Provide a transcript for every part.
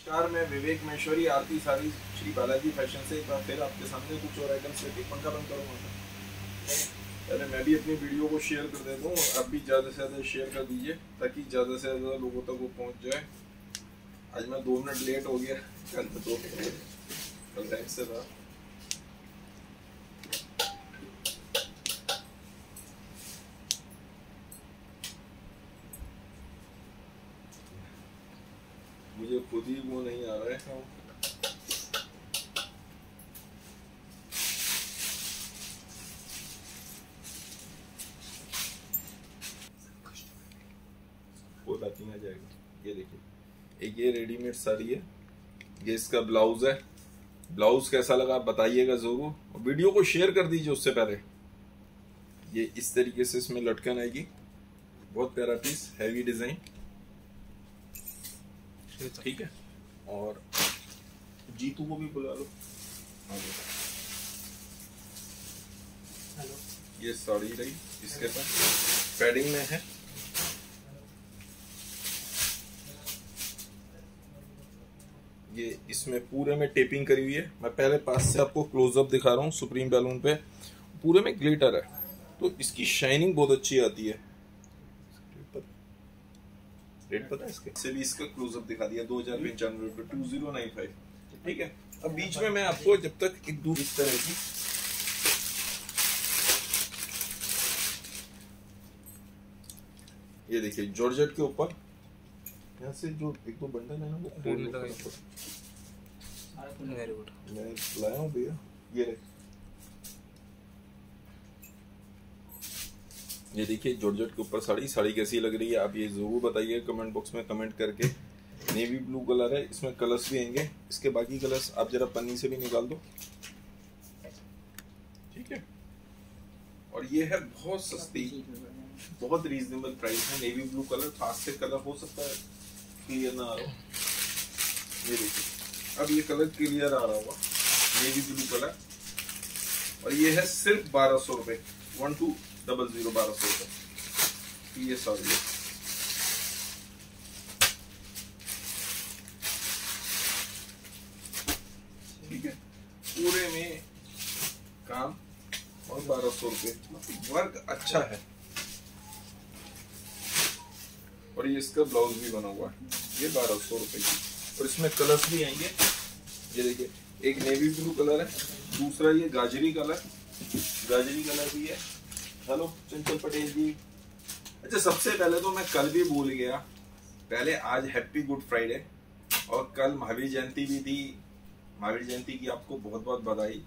नमस्कार, मैं विवेक महेश्वरी, आरती साड़ी, श्री बालाजी फैशन से एक बार फिर आपके सामने कुछ और आइटम्स लेके पंखा बंद करूँगा। पहले मैं भी अपनी वीडियो को शेयर कर देता हूँ, आप भी ज़्यादा से ज़्यादा शेयर कर दीजिए ताकि ज़्यादा से ज़्यादा लोगों तक वो पहुँच जाए। आज मैं 2 मिनट लेट हो गया, कल टाइम से था। मुझे खुद ही वो नहीं आ रहा है। कोई बात नहीं, आ जाएगा। ये देखिए, एक ये रेडीमेड साड़ी है, ये इसका ब्लाउज है। ब्लाउज कैसा लगा आप बताइएगा जरूर, और वीडियो को शेयर कर दीजिए उससे पहले। ये इस तरीके से इसमें लटकन आएगी, बहुत प्यारा पीस, हैवी डिजाइन, ठीक है। और जीतू को भी बुला लो। हेलो, ये साड़ी रही, इसके साथ पैडिंग में है। ये इसमें पूरे में टेपिंग करी हुई है। मैं पहले पास से आपको क्लोजअप दिखा रहा हूँ। सुप्रीम बैलून पे पूरे में ग्लिटर है, तो इसकी शाइनिंग बहुत अच्छी आती है। रेट पता है इसके से भी, इसका क्लोजअप दिखा दिया 2095 रुपये, 2095, ठीक है। अब बीच में मैं आपको जब तक एक दूर इस तरह की, ये देखिए जॉर्जेट के ऊपर यहाँ से जो 1-2 बंडल है ना वो मैं लाया हूँ भैया। ये देखिए जॉर्जेट के ऊपर साड़ी कैसी लग रही है आप ये जरूर बताइए कमेंट बॉक्स में कमेंट करके। नेवी ब्लू कलर है, इसमें कलर्स भी आएंगे। इसके बाकी कलर्स आप जरा पन्नी से भी निकाल दो, ठीक है। और ये है बहुत सस्ती, बहुत रीजनेबल प्राइस है। नेवी ब्लू कलर, पास से कलर हो सकता है क्लियर ना आ रहा हो। ये देखिए अब ये कलर क्लियर आ रहा होगा, नेवी ब्लू कलर। और ये है सिर्फ 1200 रुपए, 1200 रुपए। ये साड़ी है, ठीक है। पूरे में काम और 1200 रुपए, वर्क अच्छा है। और ये इसका ब्लाउज भी बना हुआ है, ये 1200 रुपए की। और इसमें कलर्स भी आएंगे, ये देखिए एक नेवी ब्लू कलर है, दूसरा ये गाजरी कलर भी है। हेलो चंचल पटेल जी। अच्छा, सबसे पहले तो मैं कल भी भूल गया, पहले आज हैप्पी गुड फ्राइडे, और कल महावीर जयंती भी थी। महावीर जयंती की आपको बहुत बहुत बधाई।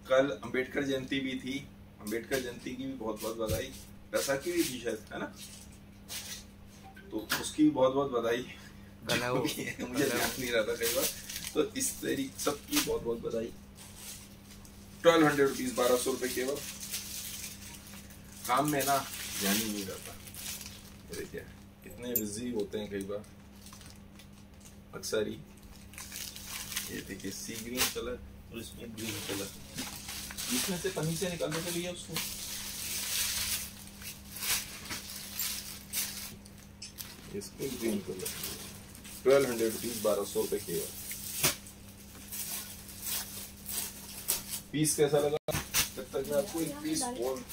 कल अंबेडकर जयंती भी थी, अंबेडकर जयंती की भी बहुत बहुत बधाई। बैसाखी भी थी शायद, है ना, तो उसकी बहुत बहुत बधाई। मुझे ध्यान नहीं रहा था कई बार, तो इस तरीके सबकी बहुत बहुत बधाई। 1200 रुपीज, 1200 रुपए केवल। काम में ना ध्यान ही नहीं रहता। देखिए कितने बिजी होते हैं कई बार अक्सर ही। ये देखिए सी ग्रीन कलर और इसमें ग्रीन कलर, इसमें से पन्नी से निकाल देते भैया उसको। इसको ग्रीन कलर 1200 रुपीज, 1200 रुपए केवल। पीस कैसा लगा तब तक मैं आपको एक पीस और,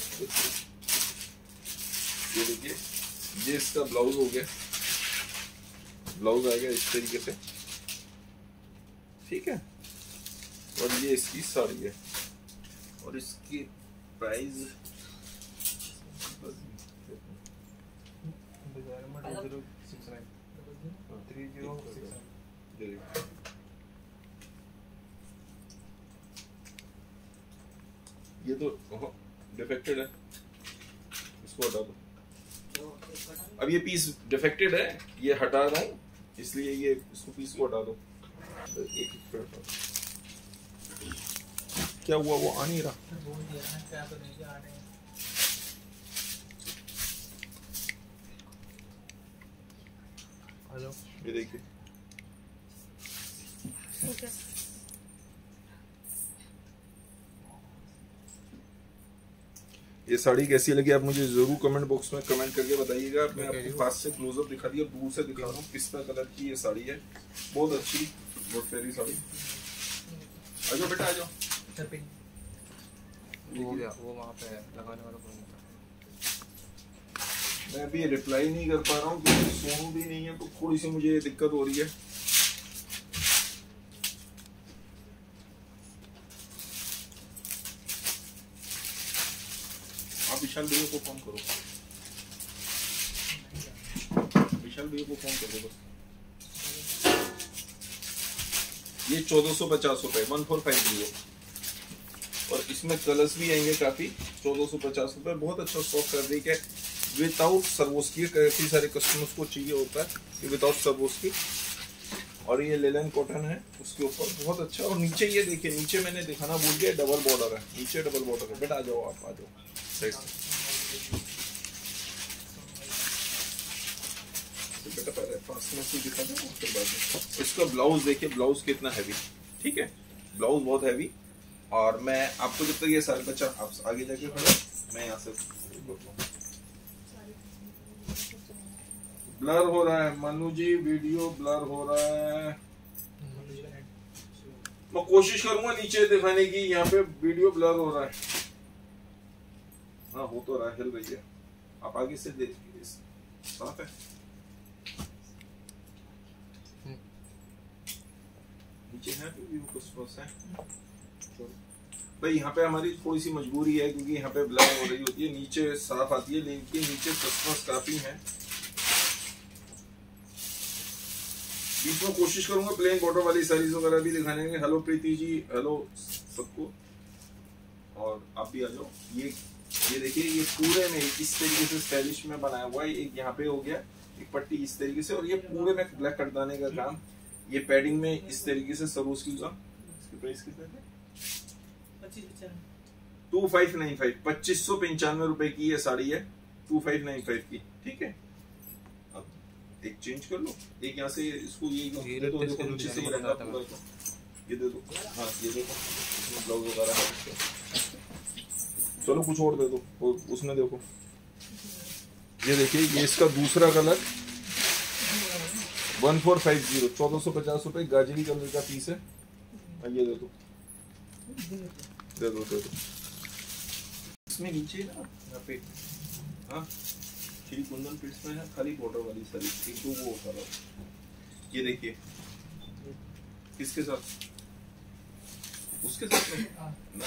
ये देखिए ये इसका ब्लाउज हो गया, ब्लाउज आएगा इस तरीके से, ठीक है। और ये इसकी साड़ी है, और इसकी प्राइस ये तो डिफेक्टेड है, इसको हटा दो। अब ये पीस डिफेक्टेड है, ये हटा रहा हूँ, इसलिए ये इसको पीस को हटा दो। क्या हुआ, वो आ नहीं रहा। हेलो, ये देखिए ये साड़ी कैसी लगी आप मुझे जरूर कमेंट बॉक्स में कमेंट करके बताइएगा। मैं आपको पास से क्लोजअप दिखा दिया, दूर से दिखा रहा हूँ। पिस्ता कलर की ये साड़ी है, बहुत अच्छी बहुत प्यारी साड़ी। आ जाओ बेटा, आ जाओ। हो गया, वो वहाँ पे लगाने वाला कोई नहीं था। मैं अभी रिप्लाई नहीं कर पा रहा हूँ क्योंकि सोनू भी नहीं है, तो थोड़ी सी मुझे दिक्कत हो रही है। आप विशाल भैया को फोन करो, विशाल भैया को फोन करो बस। ये 1450 रुपए 1450, और इसमें कलर्स भी आएंगे काफी। 1450 रुपए, बहुत अच्छा सॉफ्ट फैब्रिक है, विदाउट सर्वोस्की। काफी सारे कस्टमर्स को चाहिए होता है कि विदाउट सर्वोस्की, और ये लेलन कॉटन है उसके ऊपर, बहुत अच्छा। और नीचे ये देखिए, नीचे मैंने दिखाना भूल गया, डबल बॉर्डर है, नीचे डबल बॉर्डर है। बेटा आ जाओ, आप आ जाओ साइड से। बेटा पहले पास में से दिखा दो, फिर बाद में। इसका ब्लाउज देखिए, ब्लाउज कितना हैवी, ठीक है, ब्लाउज बहुत हैवी। और मैं आपको जब तक ये सारे बच्चा आप आगे जाके खड़े, मैं यहाँ से ब्लर हो रहा है मनु जी, वीडियो ब्लर हो रहा है। मैं कोशिश करूंगा नीचे दिखाने की, यहाँ पे वीडियो ब्लर हो रहा है। हाँ हो तो रहा है, हिल रही है। आप आगे से देखिए, साफ है। नीचे है भी वो कुछ है भाई। यहाँ पे हमारी थोड़ी सी मजबूरी है क्योंकि यहाँ पे ब्लर हो रही होती है, नीचे साफ आती है, लेकिन नीचे कस्टमर्स काफी हैं। बीच में कोशिश करूंगा प्लेन बॉर्डर वाली साड़ीज वगैरह भी दिखाने के। हेलो प्रीति जी, हेलो सबको, और आप भी आ जाओ। ये देखिए, ये पूरे में इस तरीके से स्टाइलिश में बनाया हुआ है। एक यहाँ पे हो गया, एक पट्टी इस तरीके से, और ये पूरे में ब्लैक कटदाने का काम। ये पैडिंग में इस तरीके से सरोज की का। इसकी प्राइस कितना है? 2595, 2595 रुपए की ये साड़ी है, 2595 की, ठीक है। अब एक चेंज कर लो, एक यहाँ से इसको ये दे दो, देखो नीचे से ये रंगा पूरा को ये दे दो। हाँ ये देखो, इसमें ब्लाउज वगैरह है। चलो कुछ और दे दो, उसमें देखो, ये देखिए, ये इसका दूसरा कलर 1450, 1450 रुपए, गाजरी कलर का पीस है। ये दे दो, दे दो, दे दो। इसमें नीचे ना यहाँ पे, हाँ श्री कुंदन प्रिंट्स में है, खाली बॉर्डर वाली साड़ी, एक दो वो होता है। ये देखिए, किसके साथ? उसके साथ में ना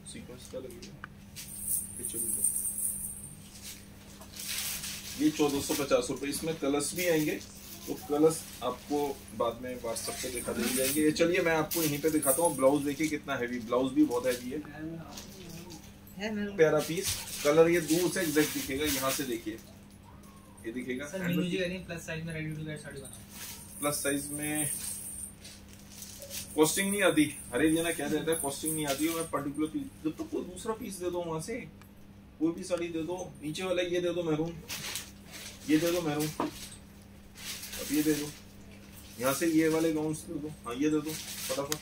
सीक्वेंस का लगेगा। ये 1450 रुपए, इसमें कलर्स भी आएंगे, तो कलर्स आपको बाद में व्हाट्सएप पे दिखा दिए जाएंगे। ये चलिए मैं आपको यहीं पे दिखाता हूँ। ब्लाउज देखिए कितना हैवी, ब्लाउज भी बहुत हैवी है, प्यारा पीस। कलर ये दूर से एग्जैक्ट दिखेगा, यहाँ से देखिए, ये दिखेगा। प्लस साइज में रेडी टू वेयर साड़ी बनाओ। प्लस साइज में कॉस्टिंग नहीं आती। हरे जी ना क्या देता है, कॉस्टिंग नहीं आती है। मैं पर्टिकुलर पीस, जब तक कोई दूसरा पीस दे दो, वहां से कोई भी साड़ी दे दो। नीचे वाला ये दे दो मैरून, ये दे दो मैरून, अब ये दे दो। यहाँ से ये वाले गाउन्स दे दो, हाँ ये दे दो फटाफट।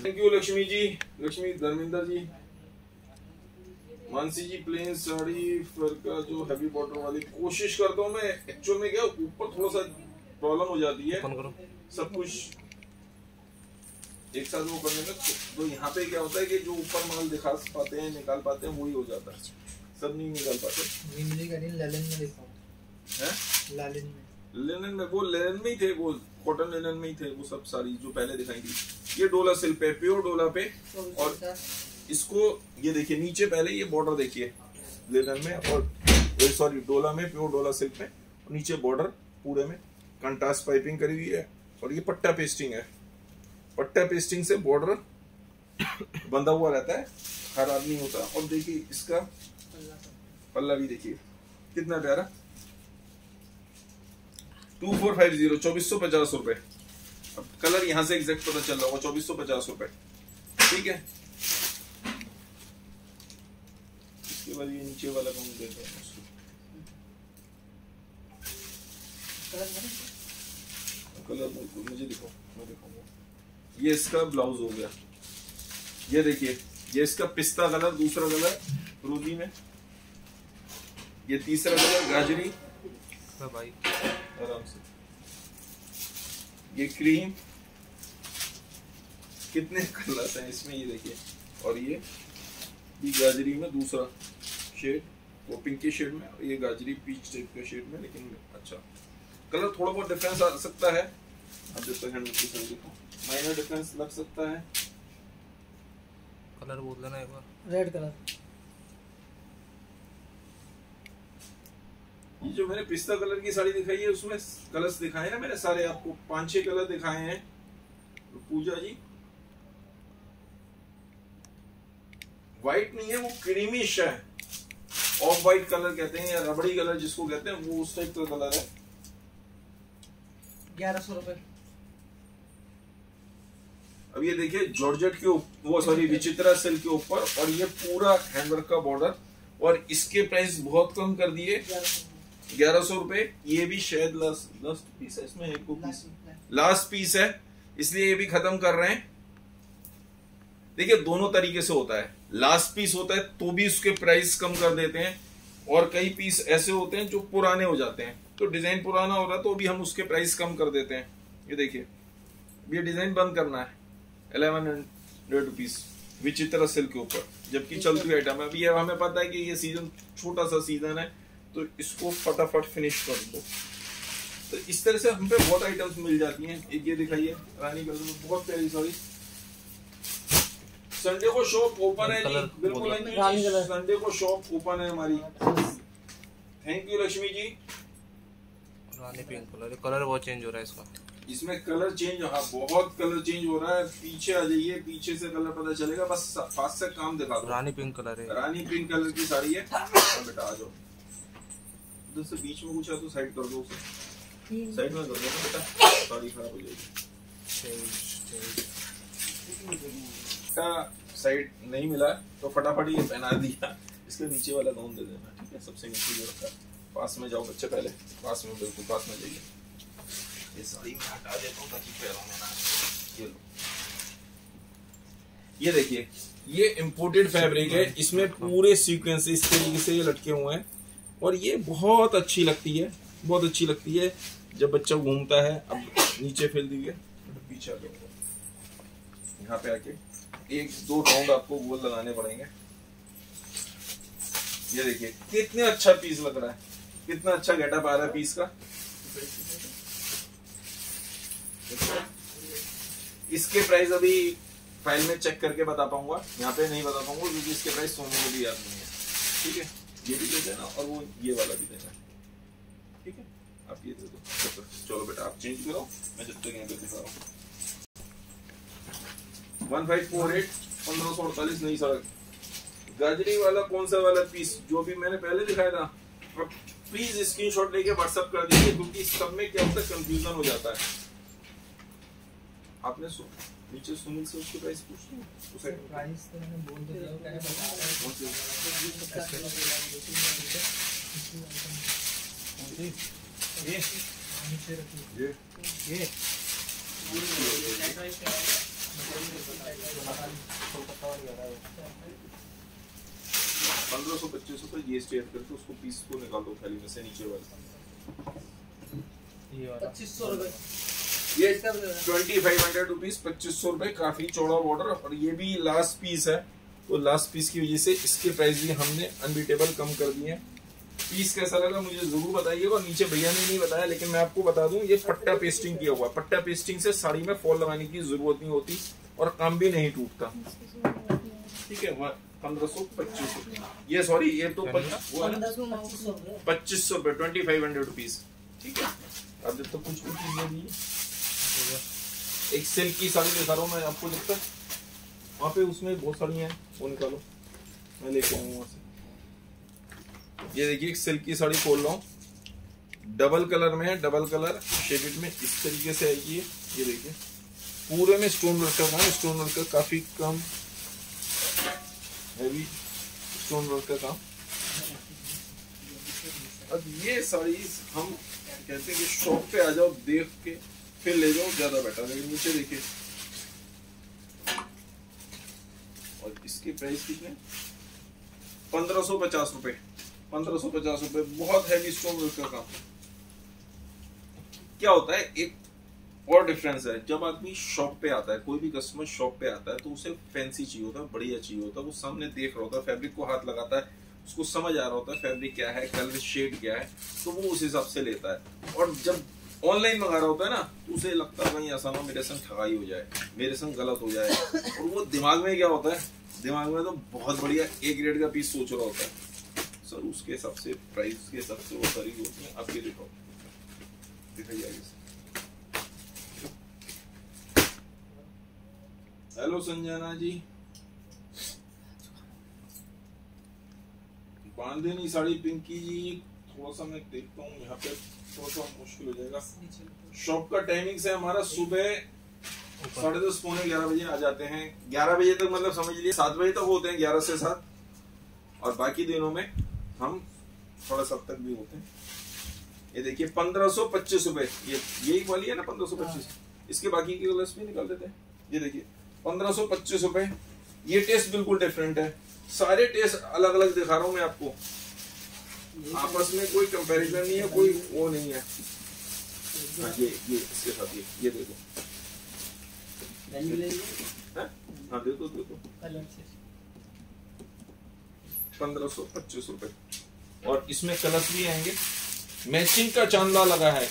Thank you Lakshmi ji, Lakshmi Dharmendra ji. Mansi ji, plain sari फरका जो हैवी बॉर्डर वाली कोशिश करता हूँ मैं। एक्चुअल में क्या ऊपर थोड़ा सा प्रॉब्लम हो जाती है, सब कुछ एक साथ वो करने में। तो यहाँ पे क्या होता है कि जो ऊपर माल दिखा पाते हैं, निकाल पाते हैं, वही हो जाता है, सब नहीं निकाल पाते। लेनिन में, वो लेनिन में ही थे, वो कॉटन लेनिन में ही थे वो सब साड़ी जो पहले दिखाई थी। ये डोला सिल्क पे, प्योर डोला पे। और इसको ये देखिए, नीचे पहले ये बॉर्डर देखिए लेनिन में, और सॉरी डोला में, प्योर डोला सिल्क में। नीचे बॉर्डर पूरे में कंट्रास्ट पाइपिंग करी हुई है, और ये पट्टा पेस्टिंग है। पट्टा पेस्टिंग से बॉर्डर बंधा हुआ रहता है, खराब नहीं होता। और देखिए इसका पल्ला भी देखिए कितना प्यारा, 2450, 2450 रुपए। अब कलर यहाँ से एग्जैक्ट पता चल रहा होगा, 2450 रुपए, ठीक है। इसके बाद ये नीचे वाला कौन देता है उसको, कलर मुझे दिखाओ, मैं दिखाऊंगा। ये इसका ब्लाउज हो गया, ये देखिए, ये इसका पिस्ता कलर, दूसरा कलर रोजी में, ये तीसरा कलर गाजरी, हाँ भाई आराम से। ये क्रीम, कितने कलर्स हैं इसमें ये देखिए। और ये भी गाजरी में दूसरा शेड, वो पिंक के शेड में, और ये गाजरी पीच टाइप के शेड में, लेकिन अच्छा कलर थोड़ा बहुत डिफरेंस आ सकता है। अब जब तक हैंड की तरह देखो माइनर डिफरेंस लग सकता है। कलर बोल देना एक बार। Red colour. ये जो मैंने पिस्ता कलर की साड़ी दिखाई है उसमें कलर्स दिखाए ना मैंने सारे, आपको 5-6 कलर दिखाए हैं। तो पूजा जी व्हाइट नहीं है, वो क्रीमिश है, ऑफ व्हाइट कलर कहते हैं या रबड़ी कलर जिसको कहते हैं, वो उस टाइप का कलर है। 1100 रुपए। अब ये देखिए जॉर्जेट के ऊपर, वो सॉरी विचित्रा सिल्क के ऊपर, और ये पूरा हैंडवर्क का बॉर्डर, और इसके प्राइस बहुत कम कर दिए 1100 रुपए। ये भी शायद लास्ट पीस है इसमें, एक पीस लास्ट पीस है, इसलिए ये भी खत्म कर रहे हैं। देखिए दोनों तरीके से होता है, लास्ट पीस होता है तो भी उसके प्राइस कम कर देते हैं, और कई पीस ऐसे होते हैं जो पुराने हो जाते हैं, तो डिजाइन पुराना हो रहा है तो भी हम उसके प्राइस कम कर देते हैं। ये देखिए ये डिजाइन बंद करना है 1100 रुपीज विचित्रा सिल्क के ऊपर, जबकि चलती हुई आइटम है। अभी हमें पता है कि ये सीजन छोटा सा सीजन है, तो इसको फटाफट फिनिश कर दो। तो इस तरह से हम पे बहुत आइटम्स मिल जाती हैं। एक ये दिखाइए रानी कलर में, बहुत प्यारी साड़ी। संडे को शॉप ओपन है जी, बिल्कुल संडे को शॉप ओपन है हमारी। Thank you Lakshmi ji. Rani pink colour, colour बहुत चेंज हो रहा है इसका। इसमें कलर चेंज, हाँ बहुत कलर चेंज हो रहा है। पीछे आ जाइए, पीछे से कलर पता चलेगा, बस पास से काम दिखा दो। रानी पिंक कलर है, रानी पिंक कलर की साड़ी है। बेटा आ जाओ, उधर से बीच में कुछ है तो साइड कर दो उसे, साइड में कर दो बेटा, साड़ी खराब हो जाएगी। साइड नहीं मिला तो फटाफट ये पहना दिया, इसके नीचे वाला गाउन दे देना, ठीक है। सबसे नीचे जो रखा है, पास में जाओ बच्चे, पहले पास में, बिल्कुल पास में जाइए। ये साड़ी मैं हटा देता हूँ ताकि पैरों में ना। ये लो, ये देखिए ये इम्पोर्टेड फैब्रिक है, इसमें पूरे सीक्वेंस इस तरीके से ये लटके हुए हैं, और ये बहुत अच्छी लगती है, बहुत अच्छी लगती है जब बच्चा घूमता है। अब नीचे फैल दीजिए, पीछे आ जाओ, यहाँ पे आके 1-2 राउंड आपको गोल लगाने पड़ेंगे। ये देखिए कितना अच्छा पीस लग रहा है, कितना अच्छा गेटअप आ रहा है पीस का। इसके प्राइस अभी फाइल में चेक करके बता पाऊंगा, यहाँ पे नहीं बता पाऊंगा क्योंकि इसके प्राइस सोने को भी याद नहीं है, ठीक है। ये भी दे देना और वो ये वाला भी देना, ठीक है। आप ये दे दो, चलो बेटा आप चेंज करो, मैं जब तक यहाँ पे दिखा रहा हूँ। 1548 1548 नहीं सर, गाजरी वाला कौन सा वाला पीस जो भी मैंने पहले दिखाया था, प्लीज स्क्रीनशॉट लेके व्हाट्सएप कर दीजिए, क्योंकि सब में क्या होता है कंफ्यूजन हो जाता है। आपने नीचे सुनील से उसके प्राइस पूछते हैं, उसे प्राइस तो मैंने बोल दिया, वो क्या है बता रहा है। ये 1500-2500 रुपए जीएसटी ऐड करके उसको पीस को निकाल दो थैली में से, नीचे वाले ये वाला 2500 रुपए, ये 2500 रुपीज, 2500 रुपए, काफी चौड़ा बॉर्डर, और ये भी लास्ट पीस है, तो लास्ट पीस की वजह से इसके प्राइस भी हमने अनबीटेबल कम कर दिए हैं। पीस कैसा लगा मुझे जरूर बताइएगा, और नीचे भैया ने नहीं बताया लेकिन मैं आपको बता दूं, ये पट्टा पेस्टिंग किया हुआ है। पट्टा पेस्टिंग से साड़ी में फॉल लगाने की जरूरत नहीं होती और काम भी नहीं टूटता, ठीक है। 1500-2500, ये सॉरी ये तो 2500 रुपए, 2500 रुपीज, ठीक है। अब जब तक कुछ चीज नहीं है, एक सिल्क की साड़ी दिखा रहा हूँ मैं आपको, जब तक वहाँ पे उसमें बहुत साड़ी हैं, वो निकालो, मैं लेके आऊँ वहाँ से। ये देखिए एक सिल्क की साड़ी खोल रहा हूँ, डबल कलर में है, डबल कलर शेडेड में, इस तरीके से आएगी ये देखिए, पूरे में स्टोन वर्क का काम, स्टोन वर्क का काफी कम हैवी स्टोन वर्क का काम। अब ये साड़ी हम कहते हैं कि शॉप पे आ जाओ, देख के फिर ले जाओ, ज्यादा बेटर है। नीचे देखिए, और इसके प्राइस कितने, 1550 रुपए, 1550 रुपए, बहुत हैवी स्टोन वर्क का काम। क्या होता है, एक और डिफरेंस है, जब आदमी शॉप पे आता है, कोई भी कस्टमर शॉप पे आता है तो उसे फैंसी चाहिए होता है, बढ़िया चाहिए होता है, वो सामने देख रहा होता है, फैब्रिक को हाथ लगाता है, उसको समझ आ रहा होता है फैब्रिक क्या है, कलर शेड क्या है, तो वो उस हिसाब से लेता है। और जब ऑनलाइन मंगा रहा होता है ना, तो उसे लगता है कहीं ऐसा ना मेरे संग ठगाई हो जाए, मेरे संग गलत हो जाए, और वो दिमाग में क्या होता है, दिमाग में तो बहुत बढ़िया ए ग्रेड का पीस सोच रहा होता है सर, उसके हिसाब से प्राइस के हिसाब से वो सारी होती है। आपके देखो दिखाई जाएगी। हेलो संजना जी, बांधनी साड़ी पिंकी जी, थोड़ा सा मैं देखता हूँ यहाँ पे, थोड़ा सा मुश्किल हो जाएगा। शॉप का टाइमिंग से हमारा सुबह 10:30 पौने 11 बजे आ जाते हैं, 11 बजे तक, मतलब समझ लीजिए 7 बजे तक होते हैं, 11 से 7, और बाकी दिनों में हम थोड़ा 7 तक भी होते हैं। ये देखिए 1525 रुपए, ये वाली है ना 1525, इसके बाकी के कलर्स भी निकाल देते हैं। ये देखिए 1525 रुपए, ये टेस्ट बिल्कुल डिफरेंट है, सारे टेस्ट अलग अलग दिखा रहा हूं मैं आपको, आपस में कोई कंपैरिजन नहीं है, कोई वो नहीं है। हाँ, ये इसके साथ ये देखो, हाँ दे दो 1525 रुपए, और इसमें कलर्स भी आएंगे, मैचिंग का चांदा लगा है।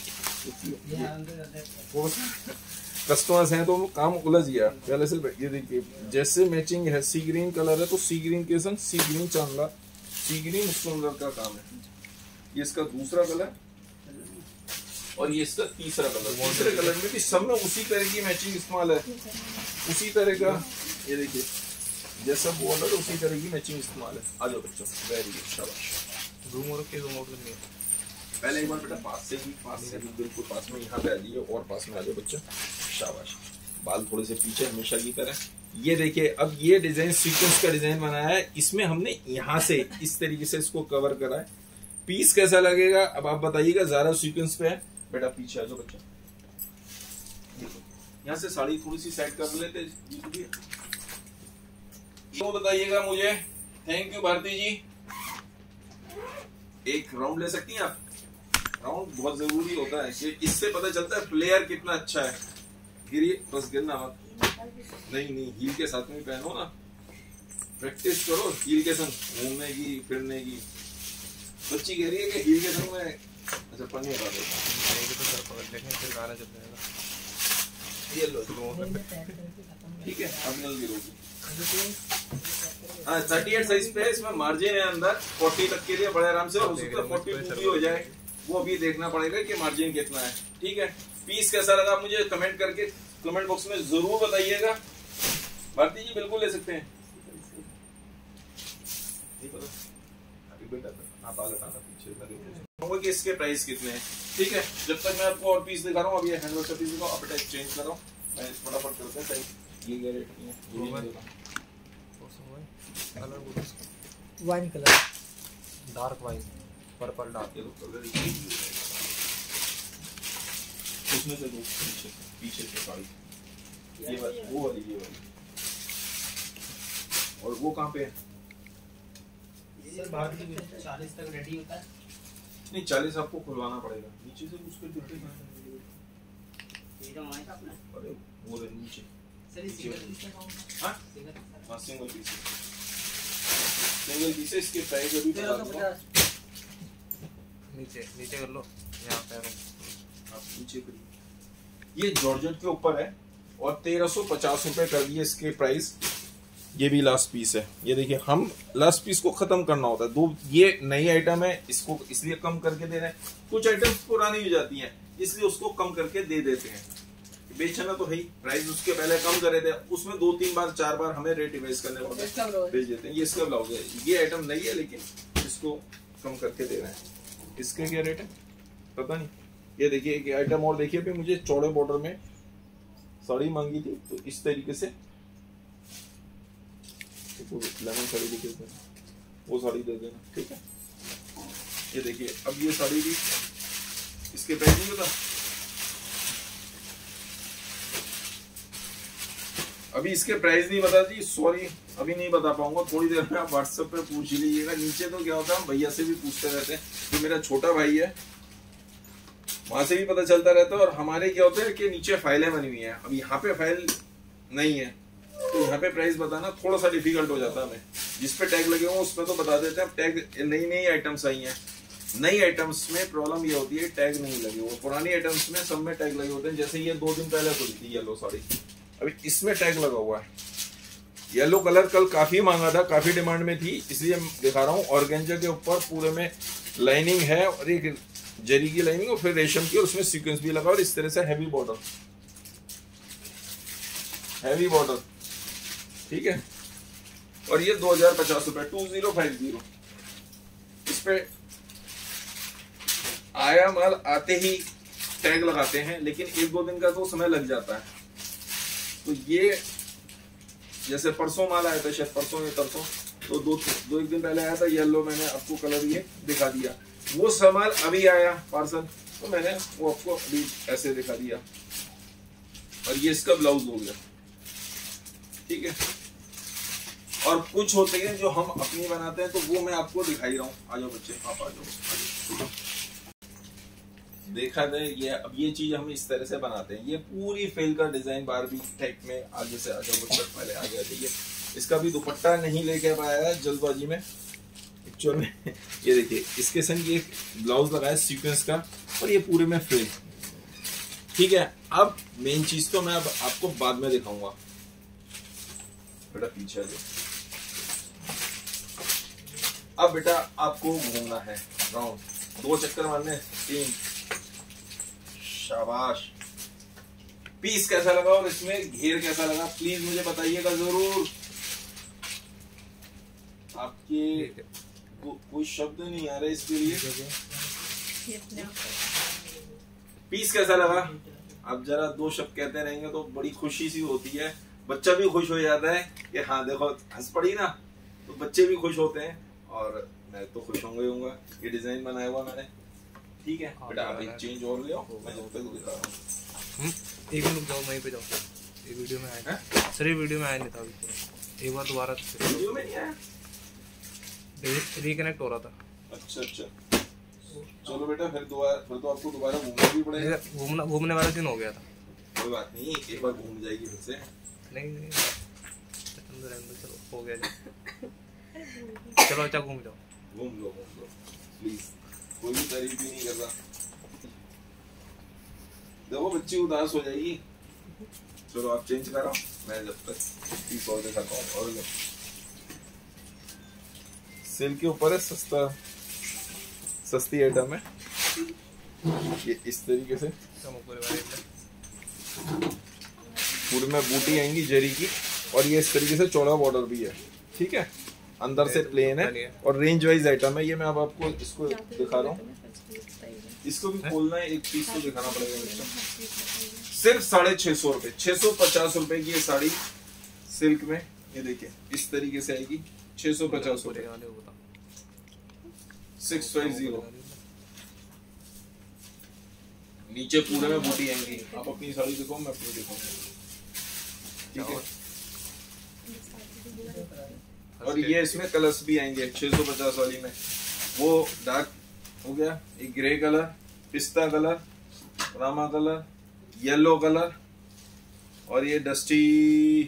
कस्टमर्स हैं तो काम उलझ गया पहले से। ये देखिए जैसे मैचिंग है, सी ग्रीन कलर है तो सी ग्रीन के संग सी ग्रीन चांदला, सी ग्रीन स्टोन वर्क का काम है। ये इसका दूसरा कलर और ये इसका तीसरा कलर। तीसरे कलर में भी सब में उसी तरह की मैचिंग इस्तेमाल है, उसी तरह का। ये देखिए जैसा बॉर्डर उसी तरह की मैचिंग इस्तेमाल है। आ जाओ बच्चों, वेरी गुड, शाबाश। जूम और के जूम आउट नहीं, पहले एक बार बेटा पास से भी बिल्कुल पास में, यहाँ पे आ जाइए और पास में आ जाओ बच्चा, शाबाश। बाल थोड़े से पीछे हमेशा की तरह। ये देखिए अब ये डिजाइन सीक्वेंस का डिजाइन बनाया है, इसमें हमने यहाँ से इस तरीके से इसको कवर करा है। पीस कैसा लगेगा अब आप बताइएगा, ज़ारा सीक्वेंस पे है। बेटा पीछे आ जाओ बच्चा, देखो यहाँ से साड़ी थोड़ी सी सेट कर लेते, तो बताइएगा मुझे। थैंक यू भारती जी। एक राउंड ले सकती हैं आप, राउंड बहुत जरूरी होता है कि इससे पता चलता है प्लेयर कितना अच्छा है। गिरिए बस, गिरना मत, नहीं हील के साथ में पहनो ना, प्रैक्टिस करो हील के संग घूमने की फिरने की। बच्ची कह रही है कि हील के संग में, अच्छा पन्नी हटा देता तो सर पकड़ लेंगे फिर गाना चल जाएगा। ये लो ठीक है, अब नहीं गिरोगी। हाँ 38 साइज पे है, इसमें मार्जिन है अंदर 40 तक के लिए, बड़े आराम से हो सकता है 42 भी हो जाए, वो अभी देखना पड़ेगा कि मार्जिन कितना है। ठीक है, पीस कैसा लगा मुझे कमेंट करके कमेंट बॉक्स में जरूर बताइएगा। भारती जी बिल्कुल ले सकते हैं, कि इसके प्राइस कितने हैं। ठीक है, जब तक मैं आपको और पीस दिखा रहा हूँ, अब ये हैंडवर्क का पीस दिखाऊँ, अब बेटा एक्सचेंज कर रहा हूँ मैं, फटाफट करते हैं। सही ये रेट नहीं है, colour wine colour, dark wine, purple dark. उसमें से दो पीछे से साड़ी, ये वाली, वो वाली, ये वाली। और वो कहाँ पे है? सर बाहर की 40 तक रेडी होता है। नहीं 40 आपको खुलवाना पड़ेगा, नीचे से उसके दुपट्टे अरे वो नीचे। हाँ सिंगल पीस, सिंगल पीस है। इसके प्राइस अभी नीचे नीचे कर लो, यहाँ पे आप नीचे करिए। ये जॉर्जेट के ऊपर है और 1350 रुपए कर दिए इसके प्राइस। ये भी लास्ट पीस है, ये देखिए हम लास्ट पीस को खत्म करना होता है। दो ये नई आइटम है, इसको इसलिए कम करके दे रहे हैं। कुछ आइटम्स पुरानी हो जाती हैं इसलिए उसको कम करके दे देते हैं। बेचना तो है ही, प्राइस उसके पहले कम करे थे, उसमें 2-3 बार 4 बार हमें रेट रिवाइज करने पड़ते हैं, बेच देते हैं। ये इसका ब्लाउज है, ये आइटम नहीं है लेकिन इसको कम करके दे रहे हैं। इसके क्या रेट है पता नहीं। ये देखिए एक आइटम और देखिए, मुझे चौड़े बॉर्डर में साड़ी मांगी थी तो इस तरीके से लेमन साड़ी दिखे, वो साड़ी दे देना। ठीक है, ये देखिए अब ये साड़ी भी इसके प्राइस नहीं पता। अभी इसके प्राइस नहीं बता जी, सॉरी अभी नहीं बता पाऊंगा, थोड़ी देर में आप व्हाट्सएप पे पूछ ही लीजिएगा। नीचे तो क्या होता है, हम भैया से भी पूछते रहते हैं, तो मेरा छोटा भाई है वहां से भी पता चलता रहता है। और हमारे क्या होता है कि नीचे फाइलें बनी हुई हैं, अब यहाँ पे फाइल नहीं है तो यहाँ पे प्राइस बताना थोड़ा सा डिफिकल्ट हो जाता है हमें। जिस पे टैग लगे हुए उसमें तो बता देते हैं। टैग नई नई आइटम्स आई हैं, नई आइटम्स में प्रॉब्लम ये होती है टैग नहीं लगे हुए, पुरानी आइटम्स में सब में टैग लगे होते हैं। जैसे ये 2 दिन पहले खुली थी येलो साड़ी, अभी इसमें टैग लगा हुआ है। येलो कलर कल काफी मांगा था, काफी डिमांड में थी, इसलिए दिखा रहा हूँ। ऑर्गेंजा के ऊपर पूरे में लाइनिंग है और एक जरी की लाइनिंग और फिर रेशम की, और उसमें सीक्वेंस भी लगा और इस तरह से हैवी बॉर्डर, हैवी बॉर्डर, ठीक है। और ये 2050 रुपए 2050। इस पे आया माल आते ही टैग लगाते हैं, लेकिन 1-2 दिन का तो समय लग जाता है। तो ये जैसे परसों माल आया था, शायद परसों या तरसों, तो दो एक दिन पहले आया था येलो, मैंने आपको कलर ये दिखा दिया। वो सामान अभी आया पार्सल, तो मैंने वो आपको अभी ऐसे दिखा दिया। और ये इसका ब्लाउज हो गया, ठीक है। और कुछ होते हैं जो हम अपनी बनाते हैं, तो वो मैं आपको दिखाई रहा हूँ। आ जाओ बच्चे, आप आ जाओ। देखा जाए ये, अब ये चीज हम इस तरह से बनाते हैं। ये पूरी फेल का डिजाइन बारबी टाइप में आगे से आ जाओ बच्चे, पहले आ गया चाहिए। इसका भी दुपट्टा नहीं लेके आया है जल्दबाजी में एक्चुअल में। ये देखिए इसके संग ये ब्लाउज लगाया सीक्वेंस का, और ये पूरे में फ्रिल, ठीक है। अब मेन चीज तो मैं अब आपको बाद में दिखाऊंगा। बेटा पीछे आ जाओ। अब बेटा आपको घूमना है राउंड, 2 चक्कर मारने, 3, शाबाश। पीस कैसा लगा और इसमें घेर कैसा लगा प्लीज मुझे बताइएगा जरूर। आपके कोई शब्द नहीं आ रहा इसके लिए। पीस कैसा लगा? आप जरा 2 शब्द कहते रहेंगे तो बड़ी खुशी सी होती है, बच्चा भी खुश हो जाता है कि हाँ देखो हंस पड़ी ना, तो बच्चे भी खुश होते हैं और मैं तो खुश होऊंगा। ये डिजाइन बनाया हुआ मैंने, ठीक है बेटा। आप एक चेंज और ले आओ, मैं जब तक दिखा रहा हूँ। 1 मिनट जाओ, वहीं पे जाओ। ये वीडियो में आया सर, ये वीडियो में आया नहीं था अभी, एक बार दोबारा वीडियो में नहीं आया, रिकनेक्ट हो रहा था। अच्छा अच्छा, चलो बेटा फिर तो आपको दोबारा घूमना भी पड़ेगा। घूमने वाला दिन हो गया था। कोई बात नहीं, एक बार घूम जाएगी फिर से। नहीं चलो हो गया जी। चलो अच्छा घूम जाओ, घूम लो प्लीज, कोई भी तारीफ भी नहीं कर रहा। देखो बच्ची उदास हो जाएगी। चलो आप चेंज करो, मैं जब तक पीस और दिखाता हूँ। और सेल के ऊपर है, सस्ती आइटम है ये। इस तरीके से पूरे में बूटी आएंगी जरी की, और ये इस तरीके से चौड़ा बॉर्डर भी है, ठीक है। अंदर से प्लेन है और रेंज वाइज आइटम है ये। मैं अब आपको इसको दिखा रहा हूँ, इसको भी खोलना है, एक पीस को दिखाना पड़ेगा बच्चा। सिर्फ 650 रुपए, 650 रुपए की ये साड़ी सिल्क में, ये देखिए इस तरीके से आएगी। 650 रुपए, 650। नीचे पूरे में बूटी आएंगी। आप अपनी साड़ी दिखाओ, मैं अपनी दिखाऊंगा, ठीक है। और ये इसमें कलर्स भी आएंगे 650 वाली में। वो डार्क हो गया, एक ग्रे कलर, पिस्ता colour, Rama colour, yellow colour, और ये डस्टी,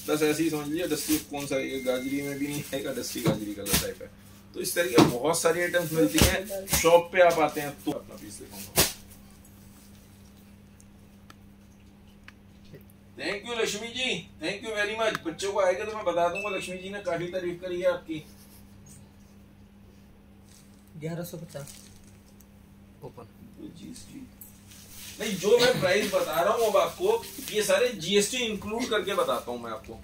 बस ऐसे ही समझ लीजिए डस्टी। कौन सा ये गाजरी में भी नहीं आएगा, डस्टी गाजरी कलर टाइप है। तो इस तरीके बहुत सारी आइटम्स मिलती हैं। शॉप पे आप आते हैं तो अपना पीस दिखाऊंगा। Thank you Lakshmi ji, thank you very much. बच्चों को आएगा तो मैं बता दूंगा, लक्ष्मी जी ने काफी तारीफ करी है आपकी। 1150 ओपन। नहीं, जो मैं प्राइस बता रहा हूँ अब आपको, ये सारे जीएसटी इंक्लूड करके बताता हूँ मैं आपको।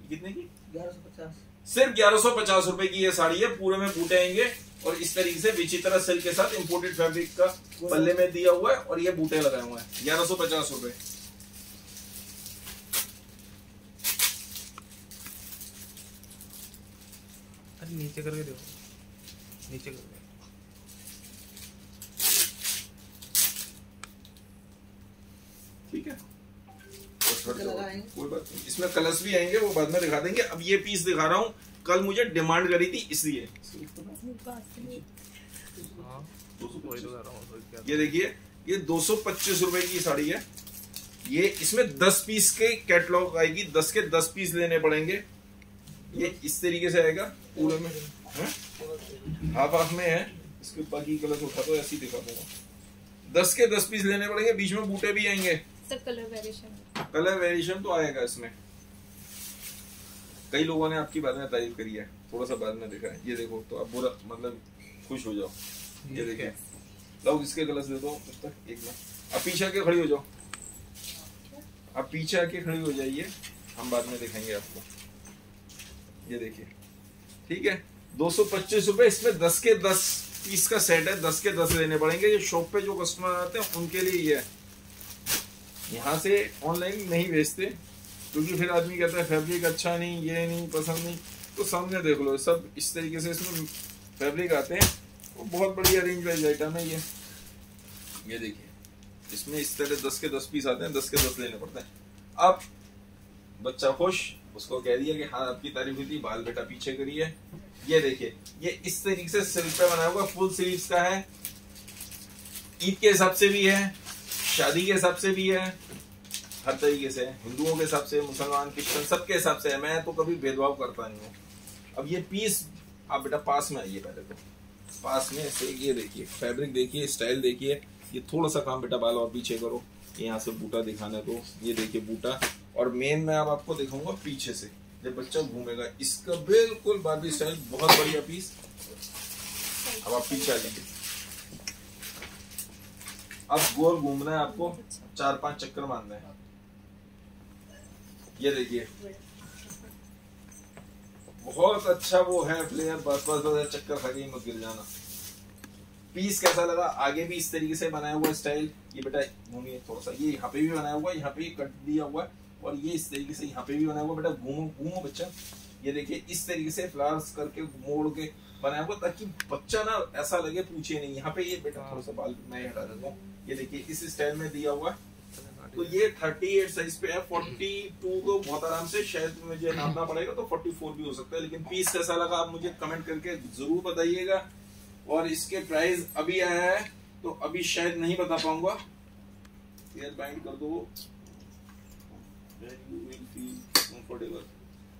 कितने की? 1150। सिर्फ 1150 रुपए की ये साड़ी है। पूरे में बूटे आएंगे और इस तरीके से विचित्रा सिल्क के साथ इंपोर्टेड फैब्रिक का पल्ले में दिया हुआ है, और ये बूटे लगाए हुए हैं। 1150 रुपए। अरे नीचे करके देखो, नीचे करके। ठीक है, दिखाएंगे। कोई बात नहीं, इसमें कलर्स भी आएंगे, वो बाद में दिखा देंगे। अब ये पीस दिखा रहा हूँ, कल मुझे डिमांड करी थी इसलिए। हाँ वही तो कह रहा हूँ, वही क्या ये देखिए, ये 225 रुपए की साड़ी है। ये इसमें 10 पीस के कैटलॉग आएगी, 10 के 10 पीस लेने पड़ेंगे। ये इस तरीके से आएगा पूरे में, हाफ हाफ में है। इसके बाकी कलर उठा तो ऐसे ही दिखा दूंगा। 10 के 10 पीस लेने पड़ेंगे, बीच में बूटे भी आएंगे। Sir colour variation, colour variation तो आएगा इसमें। कई लोगों ने आपकी बात में तारीफ करी है, थोड़ा सा बाद में देखा है। ये देखो तो आप बुरा मतलब खुश हो जाओ। ये देखिए, लोग इसके कलर्स दे दो तब तक। एक मिनट, अब पीछे आके खड़ी हो जाओ, अब पीछे आके खड़ी हो जाइए, हम बाद में दिखाएंगे आपको। ये देखिए, ठीक है, 225 रुपए। इसमें 10 के 10 पीस का सेट है, 10 के 10 लेने पड़ेंगे। ये शॉप पे जो कस्टमर आते हैं उनके लिए ये है, यहाँ से ऑनलाइन नहीं भेजते, क्योंकि फिर आदमी कहता है फैब्रिक अच्छा नहीं, ये नहीं पसंद नहीं। तो सामने देख लो, सब इस तरीके से इसमें फैब्रिक आते हैं। वो बहुत बढ़िया रेंज वाइज आइटम है ये देखिए, इसमें इस तरह 10 के 10 पीस आते हैं, 10 के 10 लेने पड़ते हैं। अब बच्चा खुश, उसको कह दिया कि हाँ आपकी तारीफ हुई थी, बाल बेटा पीछे करिए। ये देखिए, ये इस तरीके से सिल्क पे बनाया हुआ, फुल स्लीव्स का है। ईद के हिसाब से भी है, शादी के हिसाब से भी है, हर तरीके से, हिंदुओं के हिसाब से, मुसलमान, क्रिश्चियन, सबके हिसाब से है। मैं तो कभी भेदभाव करता नहीं हूँ। अब ये पीस, आप बेटा पास में आइए, पहले तो पास में से ये देखिए, फैब्रिक देखिए, स्टाइल देखिए। ये थोड़ा सा काम बेटा बाल और पीछे करो, यहाँ से बूटा दिखाने दो। ये देखिए बूटा, और मेन मैं अब आपको दिखाऊंगा पीछे से जब बच्चा घूमेगा। इसका बिल्कुल बार्बी स्टाइल, बहुत बढ़िया पीस। अब आप पीछे आ जाइए, अब गोल घूमना है आपको, 4-5 चक्कर मारना है। ये देखिए, बहुत अच्छा वो है प्लेयर, बस चक्कर खा के मत गिर जाना। पीस कैसा लगा? आगे भी इस तरीके से बनाया हुआ स्टाइल। ये बेटा घूमिए थोड़ा सा, ये यहाँ पे भी बनाया हुआ है, यहाँ पे कट दिया हुआ है, और ये इस तरीके से यहाँ पे भी बनाया हुआ। बेटा घूमो घूमो बच्चा। ये देखिए, इस तरीके से फ्लावर्स करके मोड़ के बनाया हुआ, ताकि बच्चा ना ऐसा लगे पूछे नहीं। यहाँ पे ये बेटा थोड़ा सा बाल मैं हटा देता हूँ। ये देखिए, इस स्टाइल में दिया हुआ है। तो ये 38 साइज पे है, 42 तो बहुत आराम से शायद मुझे नापना पड़ेगा, तो 44 भी हो सकता है। लेकिन पीस कैसा लगा आप मुझे कमेंट करके जरूर बताइएगा। और इसके प्राइस अभी आया है, तो अभी शायद नहीं बता पाऊंगा। हेयर बाइंड कर दो, you will feel comfortable।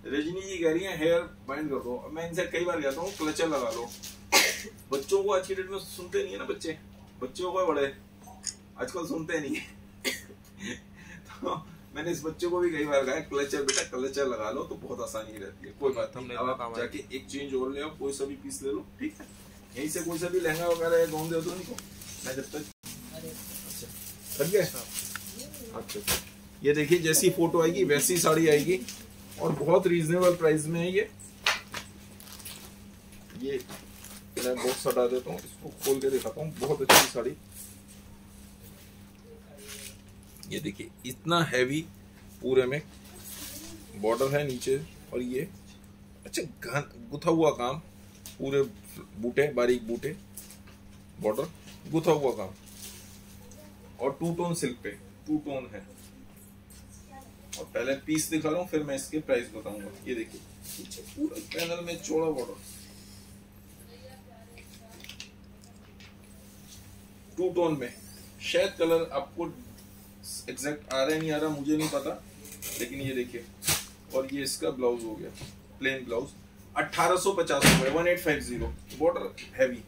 Rajni जी कह रही है हेयर बाइंड कर दो। अब मैं इनसे कई बार कहता हूँ क्लचर लगा लो। बच्चों को आज की डेट में सुनते नहीं है ना, बच्चों को बड़े आजकल सुनते नहीं है। तो मैंने इस बच्चे को भी कई बार कहा क्लचर, बेटा क्लचर लगा लो, तो बहुत आसानी रहती है। कोई बात नहीं, अब आप जाके एक चेंज और ले आओ, कोई सा भी पीस ले लो, ठीक है। यहीं से कोई सा भी लहंगा वगैरह गाउन दे दो उनको, मैं जब तक अच्छा गया। अच्छा, ये देखिए, जैसी फोटो आएगी वैसी साड़ी आएगी, और बहुत रीजनेबल प्राइस में है ये मैं बॉक्स हटा देता हूँ, इसको खोल के दिखाता हूँ। बहुत अच्छी साड़ी। ये देखिए, इतना हैवी, पूरे में बॉर्डर है नीचे, और ये अच्छा गुथा हुआ काम, पूरे बूटे, बारीक बूटे, बॉर्डर, गुथा हुआ काम, और 2 टोन सिल्क पे, 2 टोन है। और पहले पीस दिखा रहा हूँ, फिर मैं इसके प्राइस बताऊंगा। ये देखिए, पीछे पूरा पैनल में चौड़ा बॉर्डर, 2 टोन में। शायद कलर आपको एग्जैक्ट आ रहा है नहीं आ रहा मुझे नहीं पता, लेकिन ये देखिए। और ये इसका ब्लाउज हो गया, प्लेन ब्लाउज, 1850 रुपए, 1850। बॉर्डर हैवी,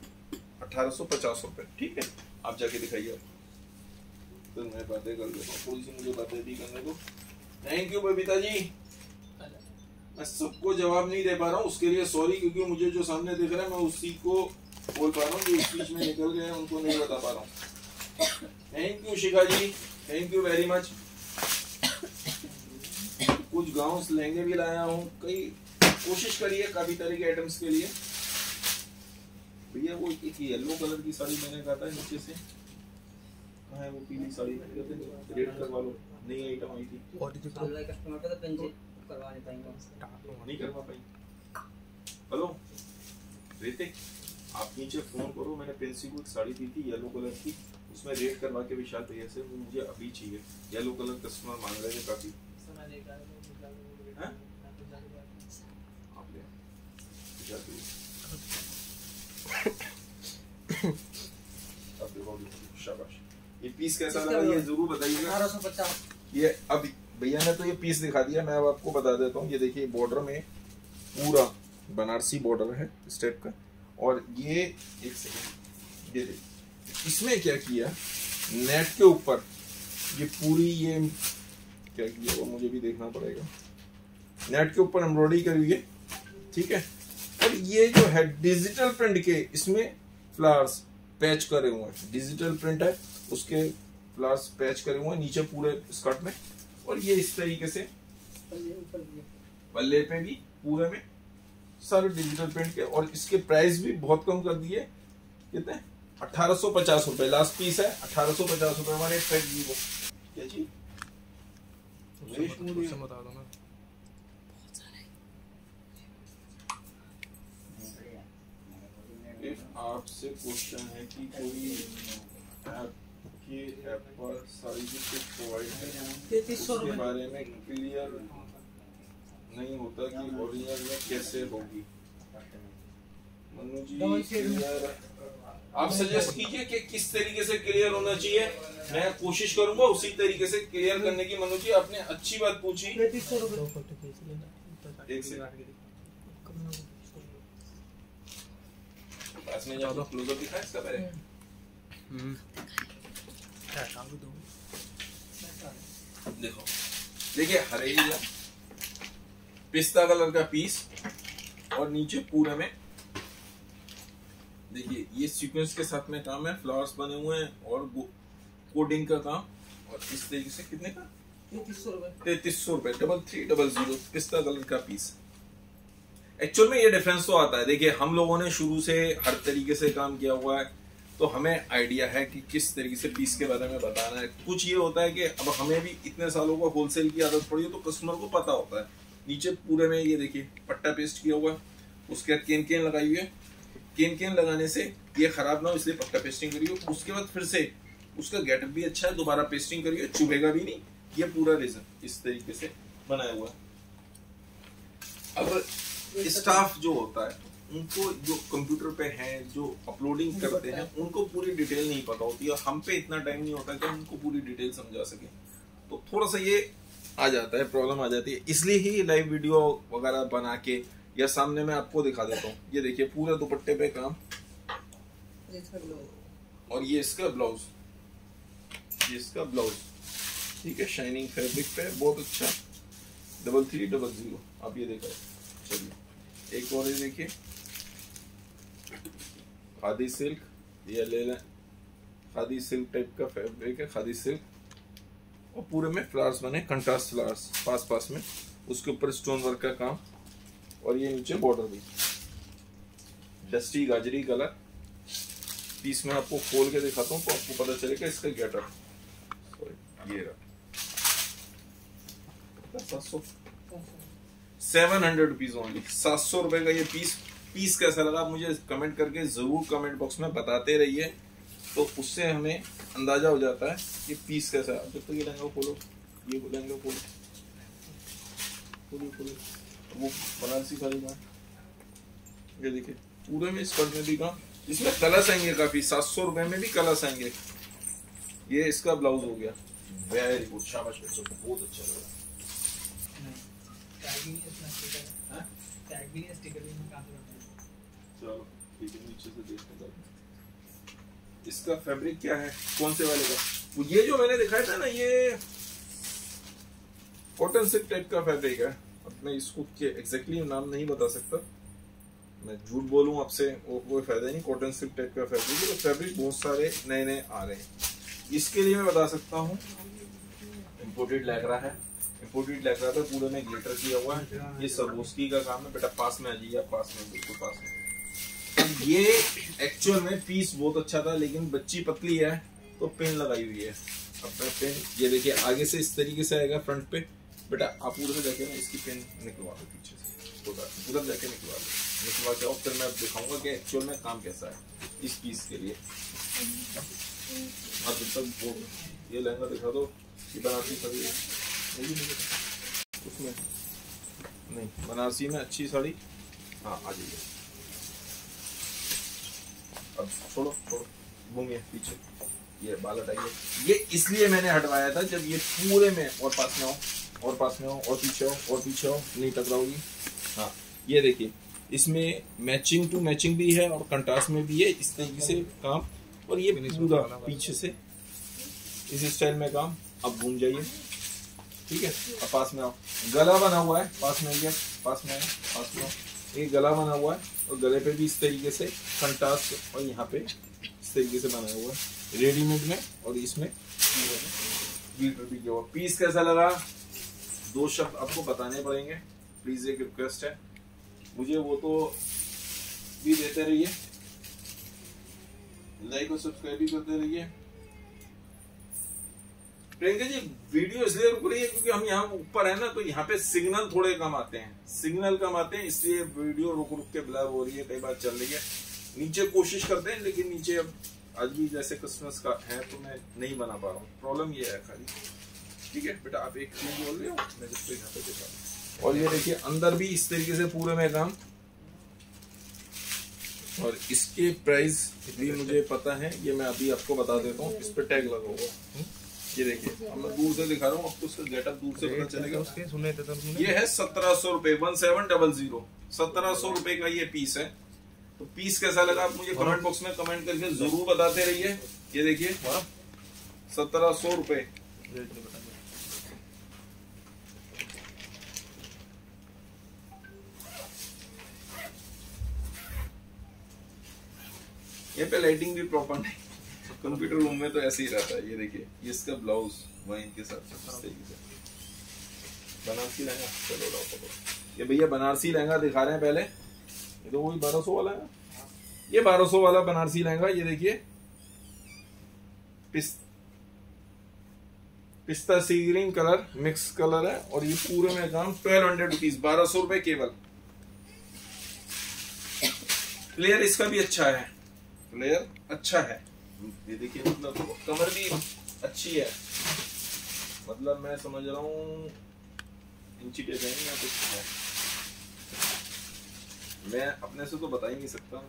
1850 रुपए, ठीक है। आप जाके दिखाइए, तो मैं बातें कर लेता हूँ, थोड़ी सी मुझे बातें भी करने दो। Thank you Babita ji. मैं सबको जवाब नहीं दे पा रहा हूँ, उसके लिए सॉरी, क्योंकि मुझे जो सामने दिख रहा है मैं उसी को बोल पा रहा हूँ, जो इस बीच में निकल गए उनको नहीं बता पा रहा हूँ। Thank you Shikha ji, thank you very much. कुछ गाउन्स लहंगे भी लाया हूँ, कई कोशिश करिए काफी तरह के आइटम्स के लिए। भैया वो एक येलो कलर की साड़ी मैंने कहा था नीचे से, कहाँ है वो पीली साड़ी? रेड करवा लो, नई आइटम आई थी। कस्टमर को तो पेंसिल करवा नहीं पाएंगे, नहीं करवा पाई। हेलो ऋतिक, आप नीचे फोन करो, मैंने पेंसिल को एक साड़ी दी थी येलो कलर की, उसमें रेड करवा के विशाल भैया से, वो मुझे अभी चाहिए। येलो कलर कस्टमर मांग रहे थे काफी। हैं? आप ले जाते हैं। अब देखो, शाबाश। ये पीस कैसा लगा ये जरूर बताइएगा। 1850। ये अब भैया ने तो ये पीस दिखा दिया, मैं अब आपको बता देता हूँ। ये देखिए बॉर्डर में पूरा बनारसी बॉर्डर है इस टाइप का। और ये एक सेकंड, ये देखिए इसमें क्या किया, नेट के ऊपर ये पूरी ये क्या किया वो मुझे भी देखना पड़ेगा। नेट के ऊपर एम्ब्रॉयडरी करी है, ठीक है। और ये जो है डिजिटल प्रिंट के इसमें फ्लावर्स पैच करे हुए हैं, डिजिटल प्रिंट है उसके फ्लावर्स पैच करे हुए हैं नीचे पूरे स्कर्ट में। और ये इस तरीके से पल्ले पे भी पूरे में सारे डिजिटल प्रिंट के। और इसके प्राइस भी बहुत कम कर दिए, कितने 1850 रुपए लास्ट पीस है। 1850 रुपए हमारे वो क्या जी उससे बता दो ना। आपसे क्वेश्चन है कि कोई आपके ऐप पर साइज प्रोवाइड है 3300 इसके बारे में क्लियर नहीं होता कि ओरिजिनल में कैसे होगी। मनु जी क्लियर आप सजेस्ट कीजिए कि किस तरीके से क्लियर होना चाहिए, मैं कोशिश करूंगा उसी तरीके से क्लियर करने की। मनु जी आपने अच्छी बात पूछी। 3300 रुपए। एक सेकंड पास में जाओ, क्लोजअप दिखा इसका पहले। क्या काम भी दो। देखो देखिए हरेला पिस्ता कलर का पीस और नीचे पूरे में देखिए ये सीक्वेंस के साथ में काम है, फ्लावर्स बने हुए हैं और कोडिंग का काम। और इस तरीके से कितने का 3300 रुपए 3300 पिस्ता कलर का पीस। एक्चुअल में ये डिफरेंस तो आता है। देखिए हम लोगों ने शुरू से हर तरीके से काम किया हुआ है तो हमें आइडिया है कि किस तरीके से पीस के बारे में बताना है। कुछ ये होता है कि अब हमें भी इतने सालों का होलसेल की आदत पड़ी है तो कस्टमर को पता होता है। नीचे पूरे में ये देखिए पट्टा पेस्ट किया हुआ है, उसके बाद केन केन लगाई हुई है। केन केन लगाने से ये खराब ना हो इसलिए पट्टा पेस्टिंग करिए। उसके बाद फिर से उसका गेटअप भी अच्छा है, दोबारा पेस्टिंग करिए, चुभेगा भी नहीं। ये पूरा रीजन इस तरीके से बनाया हुआ है। अब स्टाफ जो होता है उनको जो कंप्यूटर पे हैं जो अपलोडिंग करते हैं उनको पूरी डिटेल नहीं पता होती है। हम पे इतना टाइम नहीं होता कि हम उनको पूरी डिटेल समझा सके, तो थोड़ा सा ये आ जाता है, प्रॉब्लम आ जाती है। इसलिए ही लाइव वीडियो वगैरह बना के या सामने मैं आपको दिखा देता हूँ। ये देखिए पूरे दुपट्टे पे काम और ये इसका ब्लाउज, ये इसका ब्लाउज, ठीक है। शाइनिंग फैब्रिक पे बहुत अच्छा 3300 आप ये देखा। चलिए एक और ये देखिए खादी सिल्क, ये ले लें, खादी सिल्क टाइप का फैब्रिक है, खादी सिल्क। और पूरे में फ्लावर्स बने, कंट्रास्ट फ्लावर्स पास पास में, उसके ऊपर स्टोन वर्क का काम। और ये नीचे बॉर्डर भी डस्टी गाजरी कलर। पीस में आपको खोल के दिखाता हूँ तो आपको पता चलेगा इसका गेटअप। ये रहा 700 रुपीज ओनली, 700 रुपए का ये पीस। पीस कैसा लगा आप मुझे कमेंट करके जरूर कमेंट बॉक्स में बताते रहिए, तो उससे हमें अंदाजा हो जाता है कि पीस कैसा है। जब तक ये लहंगा खोलो, ये लहंगा खोलो, वो बनारसी साड़ी का ये देखिए पूरे में स्कर्ट में भी काम। इसमें कलर्स आएंगे काफी, 700 रुपए में भी कलर्स आएंगे। ये इसका ब्लाउज हो गया, वेरी गुड, शाबाश बच्चों को, बहुत अच्छा लगा। चलो ठीक है, नीचे से देखते हैं इसका फैब्रिक क्या है, कौन से वाले का। ये जो मैंने दिखाया था ना, ये कॉटन सिल्क टाइप का फैब्रिक है। अब मैं इसको एग्जैक्टली नाम नहीं बता सकता, मैं झूठ बोलूं आपसे वो कोई फायदा नहीं। कॉटन सिल्क टाइप का फैब्रिक है, तो फैब्रिक बहुत सारे नए नए आ रहे हैं। इसके लिए मैं बता सकता हूँ इम्पोर्टेड लैक्रा है, इम्पोर्टेड लैक्रा पे पूरे में ग्लिटर किया हुआ है। ये सर्वोस्की का काम है। बेटा पास में आ जाइए, पास में, बिल्कुल पास में। ये एक्चुअल में पीस बहुत अच्छा था लेकिन बच्ची पतली है तो पेन लगाई हुई है। अब पेन ये देखिए आगे से इस तरीके से आएगा फ्रंट पे। बेटा आप उधर से जाके ना इसकी पेन निकलवा दो पीछे से, उधर जाके निकलवा के, और फिर मैं दिखाऊंगा कि एक्चुअल में काम कैसा है इस पीस के लिए। अब जब तक वो ये लहंगा दिखा दो, ये बनारसी साड़ी है। उसमें नहीं, बनारसी में अच्छी साड़ी। हाँ आ जाइए, अब छोड़ो छोड़ो, घूमिए पीछे, ये बाल हटाइए। ये इसलिए मैंने हटवाया था, जब ये पूरे में, और पास में आओ, और पास में आओ, और पीछे आओ, और पीछे आओ, नहीं टकराओगी। हाँ ये देखिए, इसमें मैचिंग टू मैचिंग भी है और कंट्रास्ट में भी है, इस तरीके से काम। और ये पूरा पीछे से इस स्टाइल में काम। अब घूम जाइए, ठीक है। अब पास में आओ, गला बना हुआ है, पास में आइए, पास में आए, पास में आओ। ये गला बना हुआ है और गले पे भी इस तरीके से कंट्रास्ट, और यहाँ पे इस तरीके से बना हुआ है रेडीमेड में, और इसमें गिल्टर भी किया हुआ। पीस कैसा लगा, 2 शब्द आपको बताने पड़ेंगे, प्लीज एक रिक्वेस्ट है मुझे, वो तो भी देते रहिए, लाइक और सब्सक्राइब भी करते रहिए। प्रियंका जी वीडियो इसलिए रुक रही है क्योंकि हम यहाँ ऊपर है ना, तो यहाँ पे सिग्नल थोड़े कम आते हैं, सिग्नल कम आते हैं, इसलिए वीडियो रुक रुक के ब्लर हो रही है, कई बार चल रही है। नीचे कोशिश करते हैं, लेकिन नीचे अब आज भी जैसे क्रिसमस का है तो मैं नहीं बना पा रहा हूँ, प्रॉब्लम ये है खाली। ठीक है बेटा, आप एक चीज बोल रहे हो, मैं जिसको यहाँ पे देखा। और ये देखिए अंदर भी इस तरीके से पूरे में काम, और इसके प्राइस भी मुझे पता है, ये मैं अभी आपको बता देता हूँ। इस पे टैग लगा होगा, ये देखिए, अब मैं दूर से दिखा रहा हूँ, आपको उसका गेटअप दूर से पता चलेगा। उसके सुने थे तुमने, ये है 1700 रुपए, 1700, 1700 रुपए का ये पीस है। तो पीस कैसा लगा आप मुझे कमेंट बॉक्स में कमेंट करके जरूर बताते रहिए। ये देखिए 1700 रुपए। ये पे लाइटिंग भी प्रॉपर नहीं, कंप्यूटर रूम में तो ऐसे ही रहता है। ये देखिए, ये इसका ब्लाउज वही इनके साथ इस तरीके से बनारसी लहंगा। चलो लाओ पकड़ो, ये भैया बनारसी लहंगा दिखा रहे हैं पहले, ये तो वही 1200 वाला है, ये 1200 वाला बनारसी लहंगा। ये देखिए पिस्ता सी ग्रीन कलर मिक्स कलर है, और ये पूरे में काम 1200 रुपीज, 1200 रुपए केवल। फ्लेयर इसका भी अच्छा है, फ्लेयर अच्छा है। ये देखिए, मतलब कमर भी अच्छी है, मतलब मैं समझ रहा हूँ इंची डिजाइन या कुछ है, मैं अपने से तो बता ही नहीं सकता।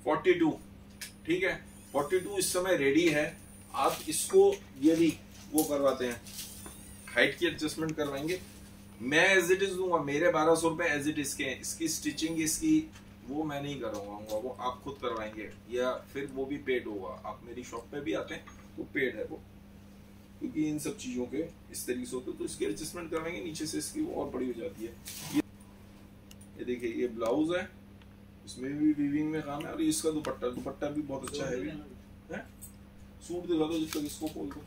$42, ठीक है, 42 इस समय रेडी है। आप इसको यदि वो करवाते हैं, हाइट की एडजस्टमेंट करवाएंगे, मैं एज इट इज दूंगा, मेरे 1200 रुपए एज इट इज के। इसकी स्टिचिंग इसकी वो मैं नहीं करवाऊंगा, वो आप खुद करवाएंगे, या फिर वो भी पेड होगा। आप मेरी शॉप पे भी आते हैं तो पेड है वो, क्योंकि इन सब चीजों के इस तरीके से होते, तो इसकी एडजस्टमेंट करवाएंगे, नीचे से इसकी वो और बड़ी हो जाती है। ये देखिए, ये ब्लाउज है, इसमें भी वीविंग में काम है, और इसका दुपट्टा, दुपट्टा भी बहुत अच्छा है। सूट दिखा दो जब तक इसको खोल दो।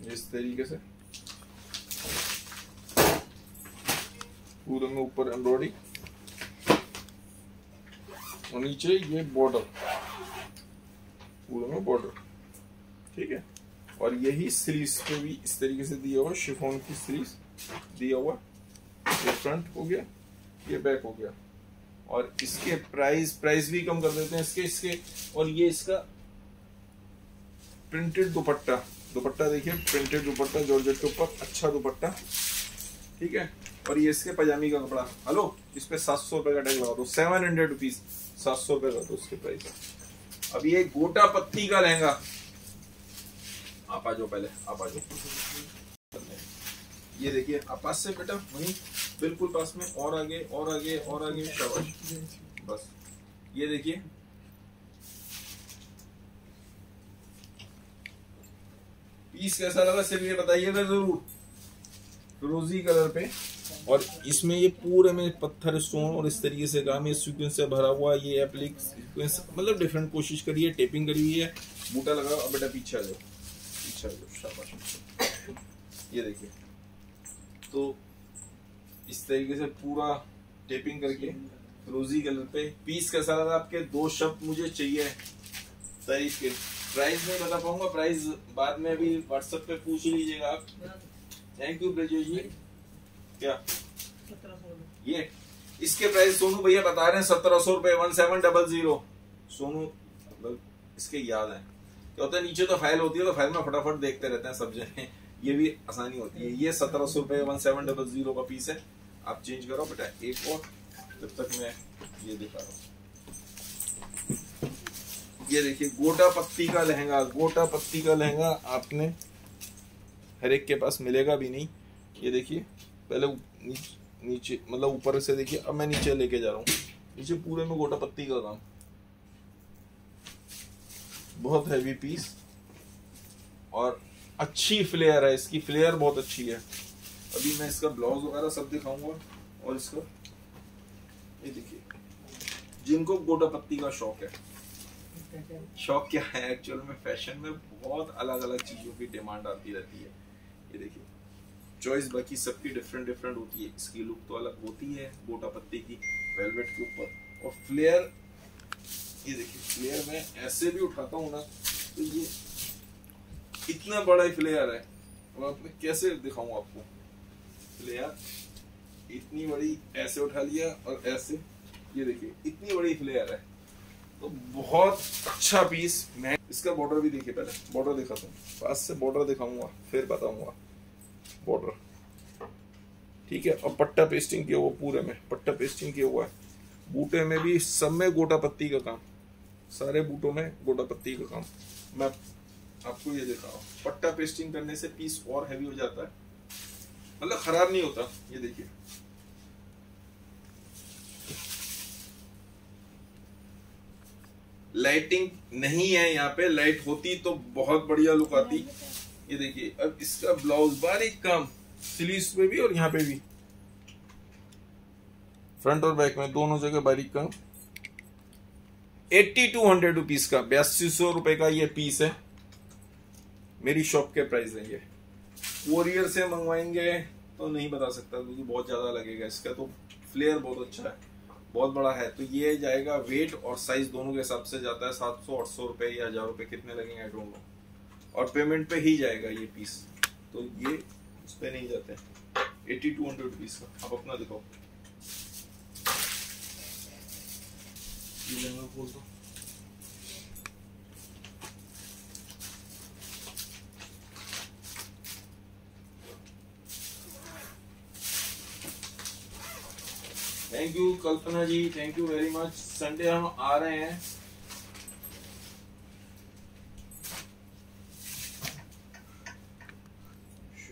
इस तरीके से पूरे में ऊपर एम्ब्रॉयडरी, और नीचे ये बॉर्डर, पूरे में बॉर्डर, ठीक है। और यही स्लीव्स पे भी इस तरीके से दिया हुआ, शिफॉन की स्लीव्स दिया हुआ। ये फ्रंट हो गया, ये बैक हो गया, और इसके प्राइस भी कम कर देते हैं इसके। और ये इसका प्रिंटेड दुपट्टा, दुपट्टा देखिए, प्रिंटेड दुपट्टा जॉर्जेट के ऊपर, अच्छा दुपट्टा, ठीक है। और ये इसके पजामी का कपड़ा, हेलो, इस पे 700 रुपए का टैग लगा दो, 700 रुपीज, 700 रुपए का दो उसके प्राइस। अब ये गोटा पत्ती का लहंगा, आप आ जाओ, पहले आप आ जाओ। ये देखिए, आप पास से बेटा, वहीं बिल्कुल पास में, और आगे और आगे और आगे, शाबाश, बस। ये देखिए, पीस कैसा लगा सिर्फ ये बताइएगा जरूर, फिरोजी कलर पे। और इसमें ये पूरे में पत्थर स्टोन और इस तरीके से काम, ये सीक्वेंस से भरा हुआ, ये एप्लिक सीक्वेंस, मतलब डिफरेंट कोशिश करिए, टेपिंग करी हुई है, बूटा लगा। अब बेटा पीछे आ जाओ, पीछे आ जाओ, शाबाश। ये देखिए, तो इस तरीके से पूरा टेपिंग करके फिरोजी कलर पे। पीस कैसा लगा आपके, 2 शब्द मुझे चाहिए तारीफ के। प्राइस नहीं बता पाऊंगा, प्राइस बाद में भी व्हाट्सएप पे पूछ लीजिएगा आप। थैंक यू ब्रजेश जी। क्या ये इसके प्राइस सोनू भैया बता रहे हैं 1700 रुपए 1700। सोनू मतलब इसके याद है क्या होता है, नीचे तो फाइल होती है तो फाइल में फटाफट देखते रहते हैं सब जने, ये भी आसानी होती है। ये 1700 रुपए 1700 का पीस है। आप चेंज करो बेटा एक और, जब तक मैं ये दिखा रहा हूँ। ये देखिए गोटा पत्ती का लहंगा, गोटा पत्ती का लहंगा आपने हर एक के पास मिलेगा भी नहीं। ये देखिए पहले नीचे मतलब ऊपर से देखिए, अब मैं नीचे लेके जा रहा हूँ, नीचे पूरे में गोटा पत्ती का काम, बहुत हैवी पीस और अच्छी फ्लेयर है, इसकी फ्लेयर बहुत अच्छी है। अभी मैं इसका ब्लाउज वगैरह सब दिखाऊंगा। और इसका ये देखिए, जिनको गोटा पत्ती का शौक है, शौक क्या है एक्चुअल में, फैशन में बहुत अलग अलग चीजों की डिमांड आती रहती है। ये देखिए चॉइस बाकी सबकी डिफरेंट डिफरेंट होती है, इसकी लुक तो अलग होती है गोटा पत्ती की वेलवेट के ऊपर। और फ्लेयर ये देखिए, फ्लेयर में ऐसे भी उठाता हूँ ना तो ये इतना बड़ा ही फ्लेयर है। और मैं कैसे दिखाऊं आपको, फ्लेयर इतनी बड़ी, ऐसे उठा लिया और ऐसे, ये देखिए इतनी बड़ी फ्लेयर है, तो बहुत अच्छा पीस। मैं इसका बॉर्डर भी देखिए, पहले बॉर्डर दिखाता हूँ, पास से बॉर्डर दिखाऊंगा फिर बताऊंगा बॉर्डर, ठीक है। और पट्टा पेस्टिंग किया हुआ, पूरे में पट्टा पेस्टिंग किया हुआ है, बूटे में भी सब में गोटा पत्ती का काम, सारे बूटों में गोटा पत्ती का काम। मैं आपको ये दिखा रहा हूँ, पट्टा पेस्टिंग करने से पीस और हैवी हो जाता है, मतलब खराब नहीं होता। ये देखिए लाइटिंग नहीं है यहाँ पे, लाइट होती तो बहुत बढ़िया लुक आती। ये देखिए अब इसका ब्लाउज बारीक काम, स्लीव्स पे भी और यहाँ पे भी, फ्रंट और बैक में दोनों जगह बारीक काम। 8200 रुपीज का, 8200 रुपए का ये पीस है, मेरी शॉप के प्राइस है। ये कोरियर से मंगवाएंगे तो नहीं बता सकता क्योंकि बहुत ज्यादा लगेगा। इसका तो फ्लेयर बहुत अच्छा है, बहुत बड़ा है, तो ये जाएगा वेट और साइज दोनों के हिसाब से जाता है 700-800 रुपए या 1000 रुपए, कितने लगेंगे आई डोंट नो। और पेमेंट पे ही जाएगा ये पीस, तो ये उस पे नहीं जाते। 8200 रुपीज का। अब अपना दिखाओ, ये लहंगा खोल दो। Thank you Kalpana ji, thank you very much. Sunday हम आ रहे हैं,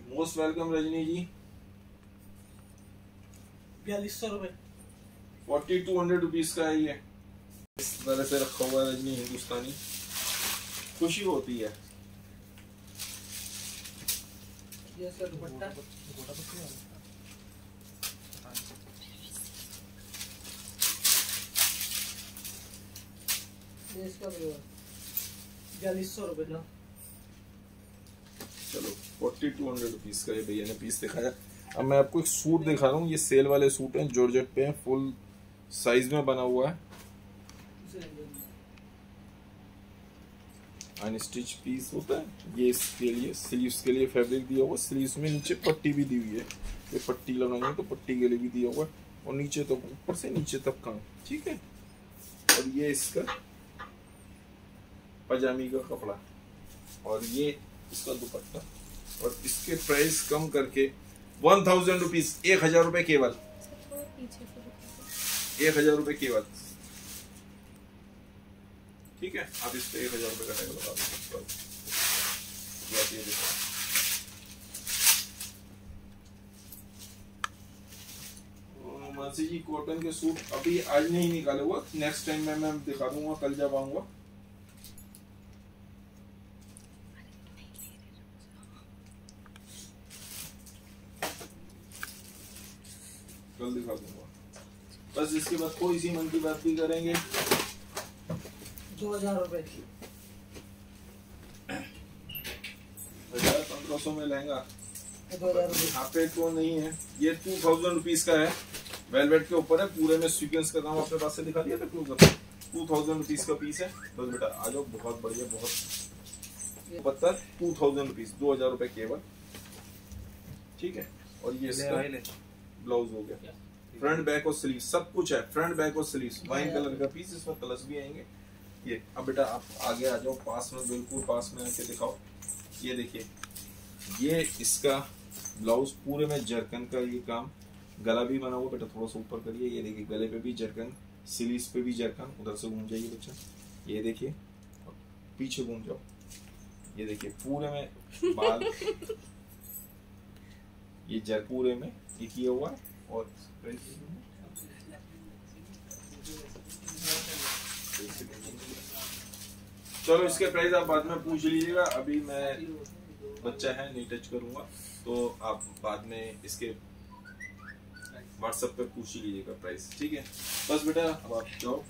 मोस्ट वेलकम रजनी जी। 4200 रुपए, 4200 रुपीज का है ये, इस तरह से रखा हुआ है रजनी, हिंदुस्तानी, खुशी होती है। ये सर दुपट्टा ये इसका 4200 रुपए का। चलो 4200 रुपीज का ये भैया ने पीस दिखाया। अब मैं आपको एक सूट दिखा रहा हूँ, ये सेल वाले सूट हैं, जॉर्जेट पे हैं, फुल साइज में बना हुआ है, अनस्टिच पीस होता है ये। इसके लिए स्लीव्स के लिए फैब्रिक दिया हुआ, स्लीव्स में नीचे पट्टी भी दी हुई है, ये पट्टी लगानी तो पट्टी के लिए भी दिया हुआ है, और नीचे तक, ऊपर से नीचे तक काम, ठीक है। और ये इसका पजामी का कपड़ा, और ये इसका दुपट्टा, और इसके प्राइस कम करके 1000 रुपीज, 1000 रुपए केवल, 1000 रुपए केवल, ठीक है। आप इस पे 1000 रुपए का टैग लगा दो। मानसी जी कॉटन के सूट अभी आज नहीं निकाले हुआ, नेक्स्ट टाइम मैं दिखा दूंगा, कल जब आऊंगा। कल दिखा दूंगा, बस इसके बाद कोई सी मन की बात भी करेंगे। 2000 रुपए, 1500 में लहंगा 2000 रुपए। यहाँ पे तो नहीं है, ये 2000 रुपीज का है, वेलवेट के ऊपर है, पूरे में सीक्वेंस का काम अपने पास से दिखा दिया था क्लोजअप। 2000 रुपीज का पीस है, बस बेटा आ जाओ, बहुत बढ़िया, बहुत पत्ता, 2000 रुपीज, 2000 रुपए केवल, ठीक है। और ये इसका ब्लाउज हो गया, फ्रंट बैक और स्लीव सब कुछ है, फ्रंट बैक और स्लीव। वाइन कलर का पीस, इसमें कलर्स भी आएंगे। ये अब बेटा आप आगे आ जाओ, पास में, बिल्कुल पास में आके दिखाओ। ये देखिए, ये इसका ब्लाउज पूरे में जरकन का ये काम, गला भी बना हुआ। बेटा थोड़ा सा ऊपर करिए, ये देखिए गले पे भी जरकन, स्लीव्स पे भी जरकन। उधर से घूम जाइए बच्चा, ये देखिए, पीछे घूम जाओ, ये देखिए पूरे में बाल ये पूरे में ये किया हुआ है। और चलो इसके प्राइस आप बाद में पूछ लीजिएगा, अभी मैं बच्चा है नहीं टच करूंगा, तो आप बाद में इसके व्हाट्सएप पे पूछ लीजिएगा प्राइस, ठीक है। बस बेटा अब आप जाओ,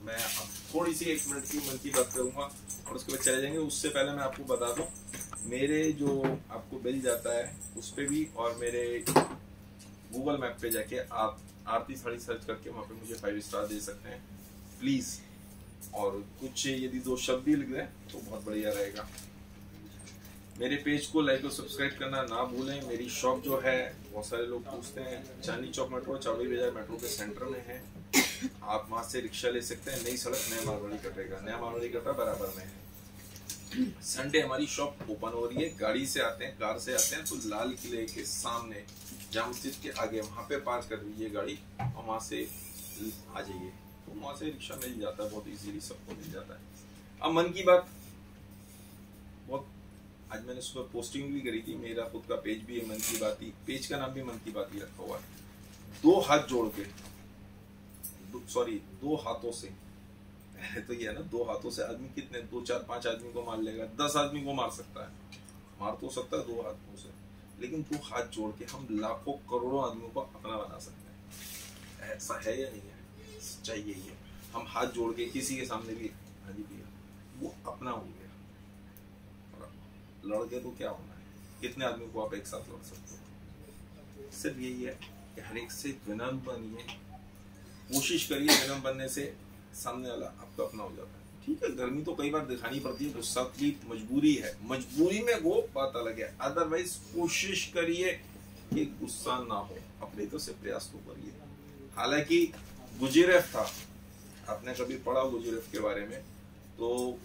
मैं अब थोड़ी सी 1 मिनट की मन की बात करूंगा और उसके बाद चले जाएंगे। उससे पहले मैं आपको बता दूं, मेरे जो आपको बिल जाता है उस पे भी, और मेरे गूगल मैप पे जाके आप आरती साड़ी सर्च करके वहाँ पे मुझे 5 स्टार दे सकते हैं प्लीज। और कुछ यदि 2 शब्द भी लिख दें तो बहुत बढ़िया रहेगा। मेरे पेज को लाइक और सब्सक्राइब करना ना भूलें। मेरी शॉप जो है, बहुत सारे लोग पूछते हैं, चांदनी चौक मेट्रो, चावड़ी बाजार मेट्रो के सेंटर में है। आप वहां से रिक्शा ले सकते हैं, नई सड़क नया मारवाड़ी कटेगा, नया मारवाड़ी कटा बराबर में है। संडे हमारी शॉप ओपन हो रही है। गाड़ी से आते हैं, कार से आते हैं तो लाल किले के सामने जाम मस्जिद के आगे वहां पे पार्क कर दीजिए गाड़ी और वहां से आ जाइए, तो वहां से रिक्शा मिल जाता है, बहुत इजीली सबको मिल जाता है। अब मन की बात, बहुत आज मैंने सुबह पोस्टिंग भी करी थी, मेरा खुद का पेज भी है मन की बात ही, पेज का नाम भी मन की बात ही रखा हुआ है। 2 हाथ जोड़ के, सॉरी 2 हाथों से, तो ये है ना, 2 हाथों से आदमी कितने, 2 4 5 आदमी को मार लेगा, 10 आदमी को मार सकता है, मार तो सकता है 2 हाथों से, लेकिन 2 हाथ जोड़ के हम लाखों करोड़ों आदमियों को अपना बना सकते हैं। ऐसा है या नहीं है? सच्चाई यही है। हम हाथ जोड़ के किसी के सामने भी हाजी दिया, वो अपना हो गया। लड़ के तो क्या होना है, कितने आदमी को आप एक साथ लड़ सकते हो। सिर्फ यही है कि हर एक से विनम्र बनिए, कोशिश करिए विनम्र बनने से सामने वाला आपका अपना हो जाता है। ठीक है, गर्मी तो कई बार दिखानी पड़ती है, गुस्सा की मजबूरी है, मजबूरी में वो बात अलग है, अदरवाइज कोशिश करिए कि गुस्सा ना हो, अपने तो से प्रयास तो करिए। हालांकि गुजिरेफ था, आपने कभी पढ़ा गुजिरेफ के बारे में, तो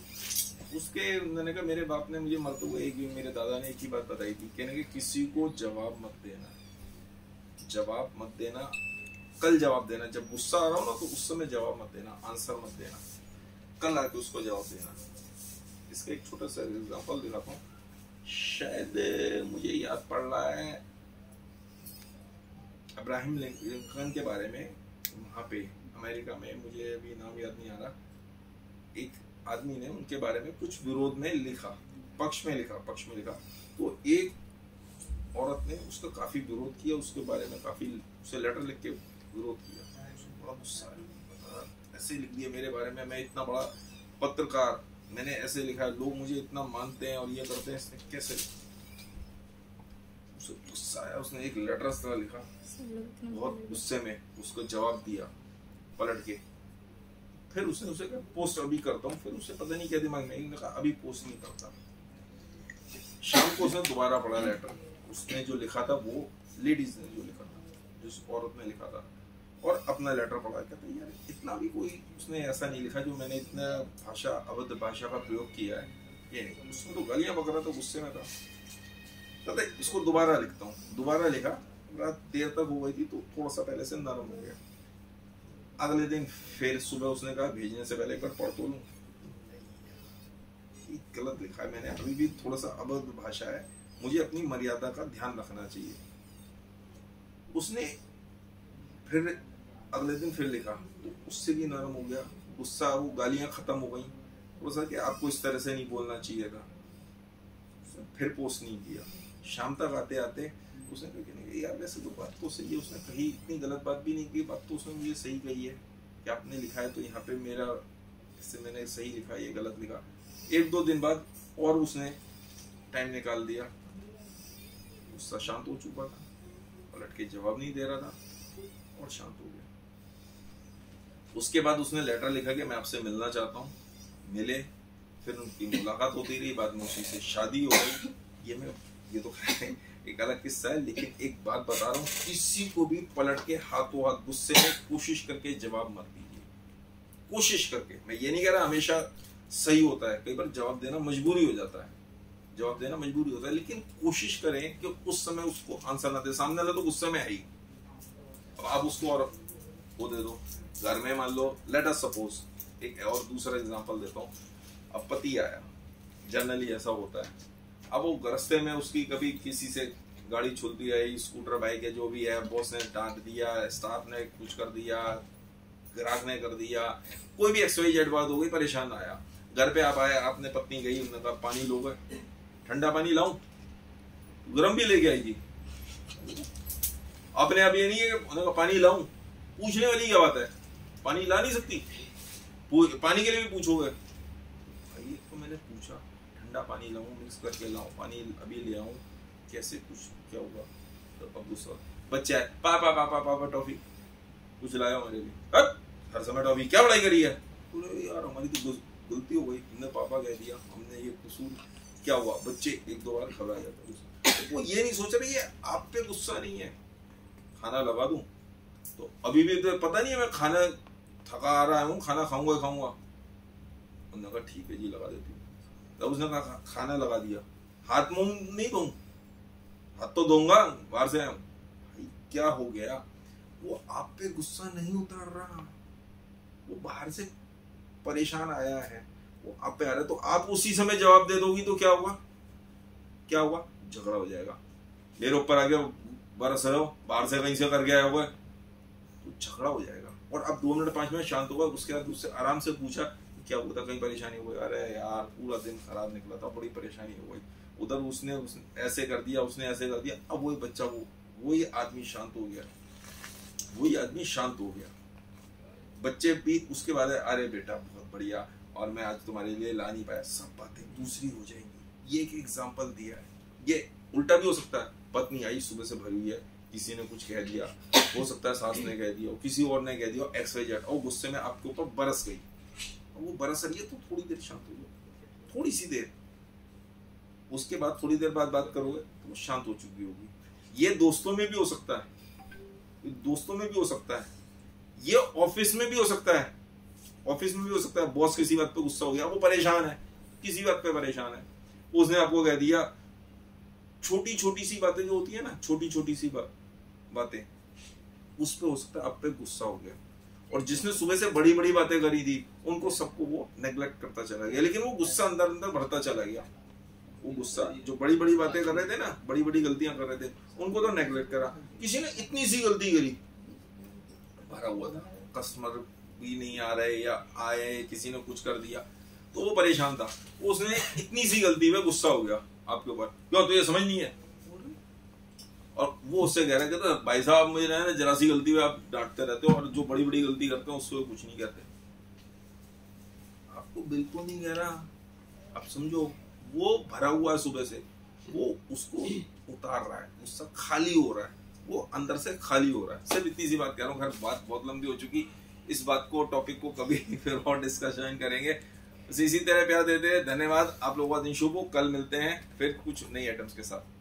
उसके मैंने कहा, मेरे बाप ने मुझे मरते हुए मेरे दादा ने एक ही बात बताई थी, कहने कि किसी को जवाब मत देना, जवाब मत देना, कल जवाब देना। जब गुस्सा आ रहा हो ना तो उस समय जवाब मत देना, आंसर मत देना, कल आके उसको जवाब देना। इसका एक छोटा सा एग्जांपल दिखाता हूँ, शायद मुझे याद पड़ रहा है अब्राहम लिंकन के बारे में, वहाँ पे अमेरिका में, मुझे अभी नाम याद नहीं आ रहा, एक आदमी ने उनके बारे में कुछ विरोध में लिखा, पक्ष में लिखा, तो एक औरत ने उसका काफी विरोध किया, उसके बारे में काफी उसे लेटर लिख के विरोध किया। बड़ा गुस्सा आया, ऐसे लिख दिया मेरे बारे में, मैं इतना बड़ा पत्रकार, मैंने ऐसे लिखा है, लोग मुझे इतना मानते हैं और ये करते हैं, इसने कैसे लिखा? उसे गुस्सा आया, उसने एक लेटर इस तरह लिखा, बहुत गुस्से में उसको जवाब दिया पलट के। फिर उसने उसे कहा पोस्ट अभी करता हूँ, फिर उसे पता नहीं क्या दिमाग में कहा अभी पोस्ट नहीं करता। शाम को उसने दोबारा पढ़ा लेटर, उसने जो लिखा था वो लेडीज ने जो लिखा था, जिस औरत ने लिखा था, और अपना लेटर पढ़ा, कहते यार इतना भी कोई उसने ऐसा नहीं लिखा जो मैंने इतना भाषा, अवध भाषा का प्रयोग किया है, ये नहीं, उसमें तो गालियां बकरा तो गुस्से में था। कहते इसको दोबारा लिखता हूँ, दोबारा लिखा, रात देर तक हो गई थी तो थोड़ा सा पहले से नरम हो गया। अगले दिन फिर सुबह उसने कहा भेजने से पहले एक बार पढ़ तो लूं, गलत लिखा है मैंने, अभी भी थोड़ा सा अवध भाषा है, मुझे अपनी मर्यादा का ध्यान रखना चाहिए। उसने फिर अगले दिन फिर लिखा तो उससे भी नरम हो गया, गुस्सा, वो गालियां खत्म हो गई, थोड़ा सा कि आपको इस तरह से नहीं बोलना चाहिए था। फिर पोस्ट नहीं किया। शाम तक आते आते उसने कहा यार वैसे तो बात तो सही है, उसने कही इतनी गलत बात भी नहीं की, बात तो उसने मुझे सही कही है कि आपने लिखा है तो यहाँ पे मेरा, इससे मैंने सही लिखा, ये गलत लिखा। 1-2 दिन बाद और उसने टाइम निकाल दिया, गुस्सा शांत हो चुका था, पलट के जवाब नहीं दे रहा था और शांत हो गया। उसके बाद उसने लेटर लिखा कि मैं आपसे मिलना चाहता हूँ, मिले, फिर उनकी मुलाकात होती रही, बाद में उसी से शादी हो गई। ये मैं ये तो एक अलग किस्सा है, लेकिन एक बात बता रहा हूँ, किसी को भी पलट के हाथों हाथ गुस्से में कोशिश करके जवाब मत दीजिए, कोशिश करके। मैं ये नहीं कह रहा हमेशा सही होता है, कई बार जवाब देना मजबूरी हो जाता है, जवाब देना मजबूरी होता है, लेकिन कोशिश करें कि उस समय उसको आंसर ना दे। सामने वाला तो गुस्से में आई, अब आप उसको और वो दे दो। घर में मान लो, लेट अस सपोज, एक और दूसरा एग्जांपल देता हूँ, अब पति आया, जनरली ऐसा होता है, अब वो रास्ते में उसकी कभी किसी से गाड़ी छुलती है, स्कूटर बाइक है जो भी है, बॉस ने डांट दिया, स्टाफ ने कुछ कर दिया, ग्राहक ने कर दिया, कोई भी XYZ बात हो गई, परेशान आया। घर पे आप आए, आपने पत्नी गई, उन्होंने कहा पानी लोगे, ठंडा पानी लाऊं, गर्म भी लेके आएगी, अपने आप ये नहीं है कि उन्होंने कहा पानी लाऊं, पूछने वाली क्या बात है, पानी ला नहीं सकती, पानी के लिए भी पूछोगे। भाई तो मैंने पूछा ठंडा पानी लाऊं, मिक्स करके लाऊं, पानी अभी ले आऊं, कैसे, कुछ क्या होगा, तो अब दूसरा बच्चा है, पापा पापा पापा टॉफी कुछ लाया मेरे लिए, हर समय टॉफी, क्या पढ़ाई करी है, यार हमारी तो गलती हो गई, हमने पापा कह दिया, हमने ये कसूर, क्या हुआ, बच्चे एक दो बार घबरा जाते हैं। वो ये नहीं सोच रही है आप पे गुस्सा नहीं है, खाना लगा दूं, तो अभी भी तो पता नहीं है, मैं खाना थका आ रहा हूँ, खाना खाऊंगा उन्होंने कहा ठीक है जी लगा देती हूँ। तब उसने कहा खाना लगा दिया, हाथ मुंह नहीं दूं, हाथ तो दूंगा, बाहर से आया, भाई क्या हो गया, वो आप पे गुस्सा नहीं उतार रहा, वो बाहर से परेशान आया है, वो आप पे आ रहा है, तो आप उसी समय जवाब दे दोगी तो क्या होगा, क्या हुआ, झगड़ा हो जाएगा। मेरे ऊपर आ गया, बरस रहे हो, बाहर से कहीं से करके आया हुआ, तो झगड़ा हो जाएगा। और अब 2 मिनट 5 मिनट शांत होगा, उसके बाद उससे आराम से पूछा क्या हुआ था, कहीं परेशानी हो गई, अरे यार पूरा दिन खराब निकला था, बड़ी परेशानी हो गई, उधर उसने ऐसे कर दिया, उसने ऐसे कर दिया। अब वही बच्चा, वही आदमी शांत हो गया, वही आदमी शांत हो गया। बच्चे भी उसके बाद अरे बेटा बहुत बढ़िया, और मैं आज तुम्हारे लिए ला नहीं पाया, सब बातें दूसरी हो जाएंगी। ये एक एग्जाम्पल दिया है। ये उल्टा भी हो सकता है, पत्नी आई सुबह से भरी हुई है, किसी ने कुछ कह दिया, हो सकता है सास ने कह दिया, किसी और ने कह दिया, XYZ, और गुस्से में आपके ऊपर बरस गई, वो बरस रही है तो थोड़ी देर शांत हो जाओ, थोड़ी सी देर, उसके बाद थोड़ी देर बाद बात करोगे तो वो शांत हो चुकी होगी। ये दोस्तों में भी हो सकता है, दोस्तों में भी हो सकता है, ये ऑफिस में भी हो सकता है, ऑफिस में भी हो सकता है। बॉस किसी बात पे गुस्सा हो गया, वो परेशान है, किसी बात पे परेशान है, उसने आपको कह दिया, छोटी छोटी सी बातें जो होती है ना, छोटी छोटी सी बातें, उस पे हो सकता है आप पे गुस्सा हो गया। और जिसने सुबह से बड़ी बड़ी बातें करी थी, उनको सबको वो नेग्लेक्ट करता चला गया, लेकिन वो गुस्सा अंदर अंदर बढ़ता चला गया। वो गुस्सा, जो बड़ी बड़ी बातें कर रहे थे ना, बड़ी बड़ी गलतियां कर रहे थे, उनको तो नेग्लेक्ट करा। किसी ने इतनी सी गलती करी, भरा हुआ था, कस्टमर भी नहीं आ रहे, या आए, किसी ने कुछ कर दिया, तो वो परेशान था, उसने इतनी सी गलती पे गुस्सा हो गया आपके ऊपर, क्यों तो ये समझ नहीं है। और वो उससे कह रहा है, भाई साहब मुझे ना जरा सी गलती पे आप डांटते रहते हो, और जो बड़ी बड़ी गलती करते हैं उससे कुछ नहीं कहते। आपको बिल्कुल नहीं कह रहा, आप समझो वो भरा हुआ है सुबह से, वो उसको उतार रहा है, गुस्सा खाली हो रहा है, वो अंदर से खाली हो रहा है। सिर्फ इतनी सी बात कह रहा हूँ, खैर बात बहुत लंबी हो चुकी, इस बात को, टॉपिक को कभी फिर और डिस्कशन करेंगे। इसी तरह प्यार देते हैं, धन्यवाद। आप लोगों का दिन शुभ हो, कल मिलते हैं फिर कुछ नई आइटम्स के साथ।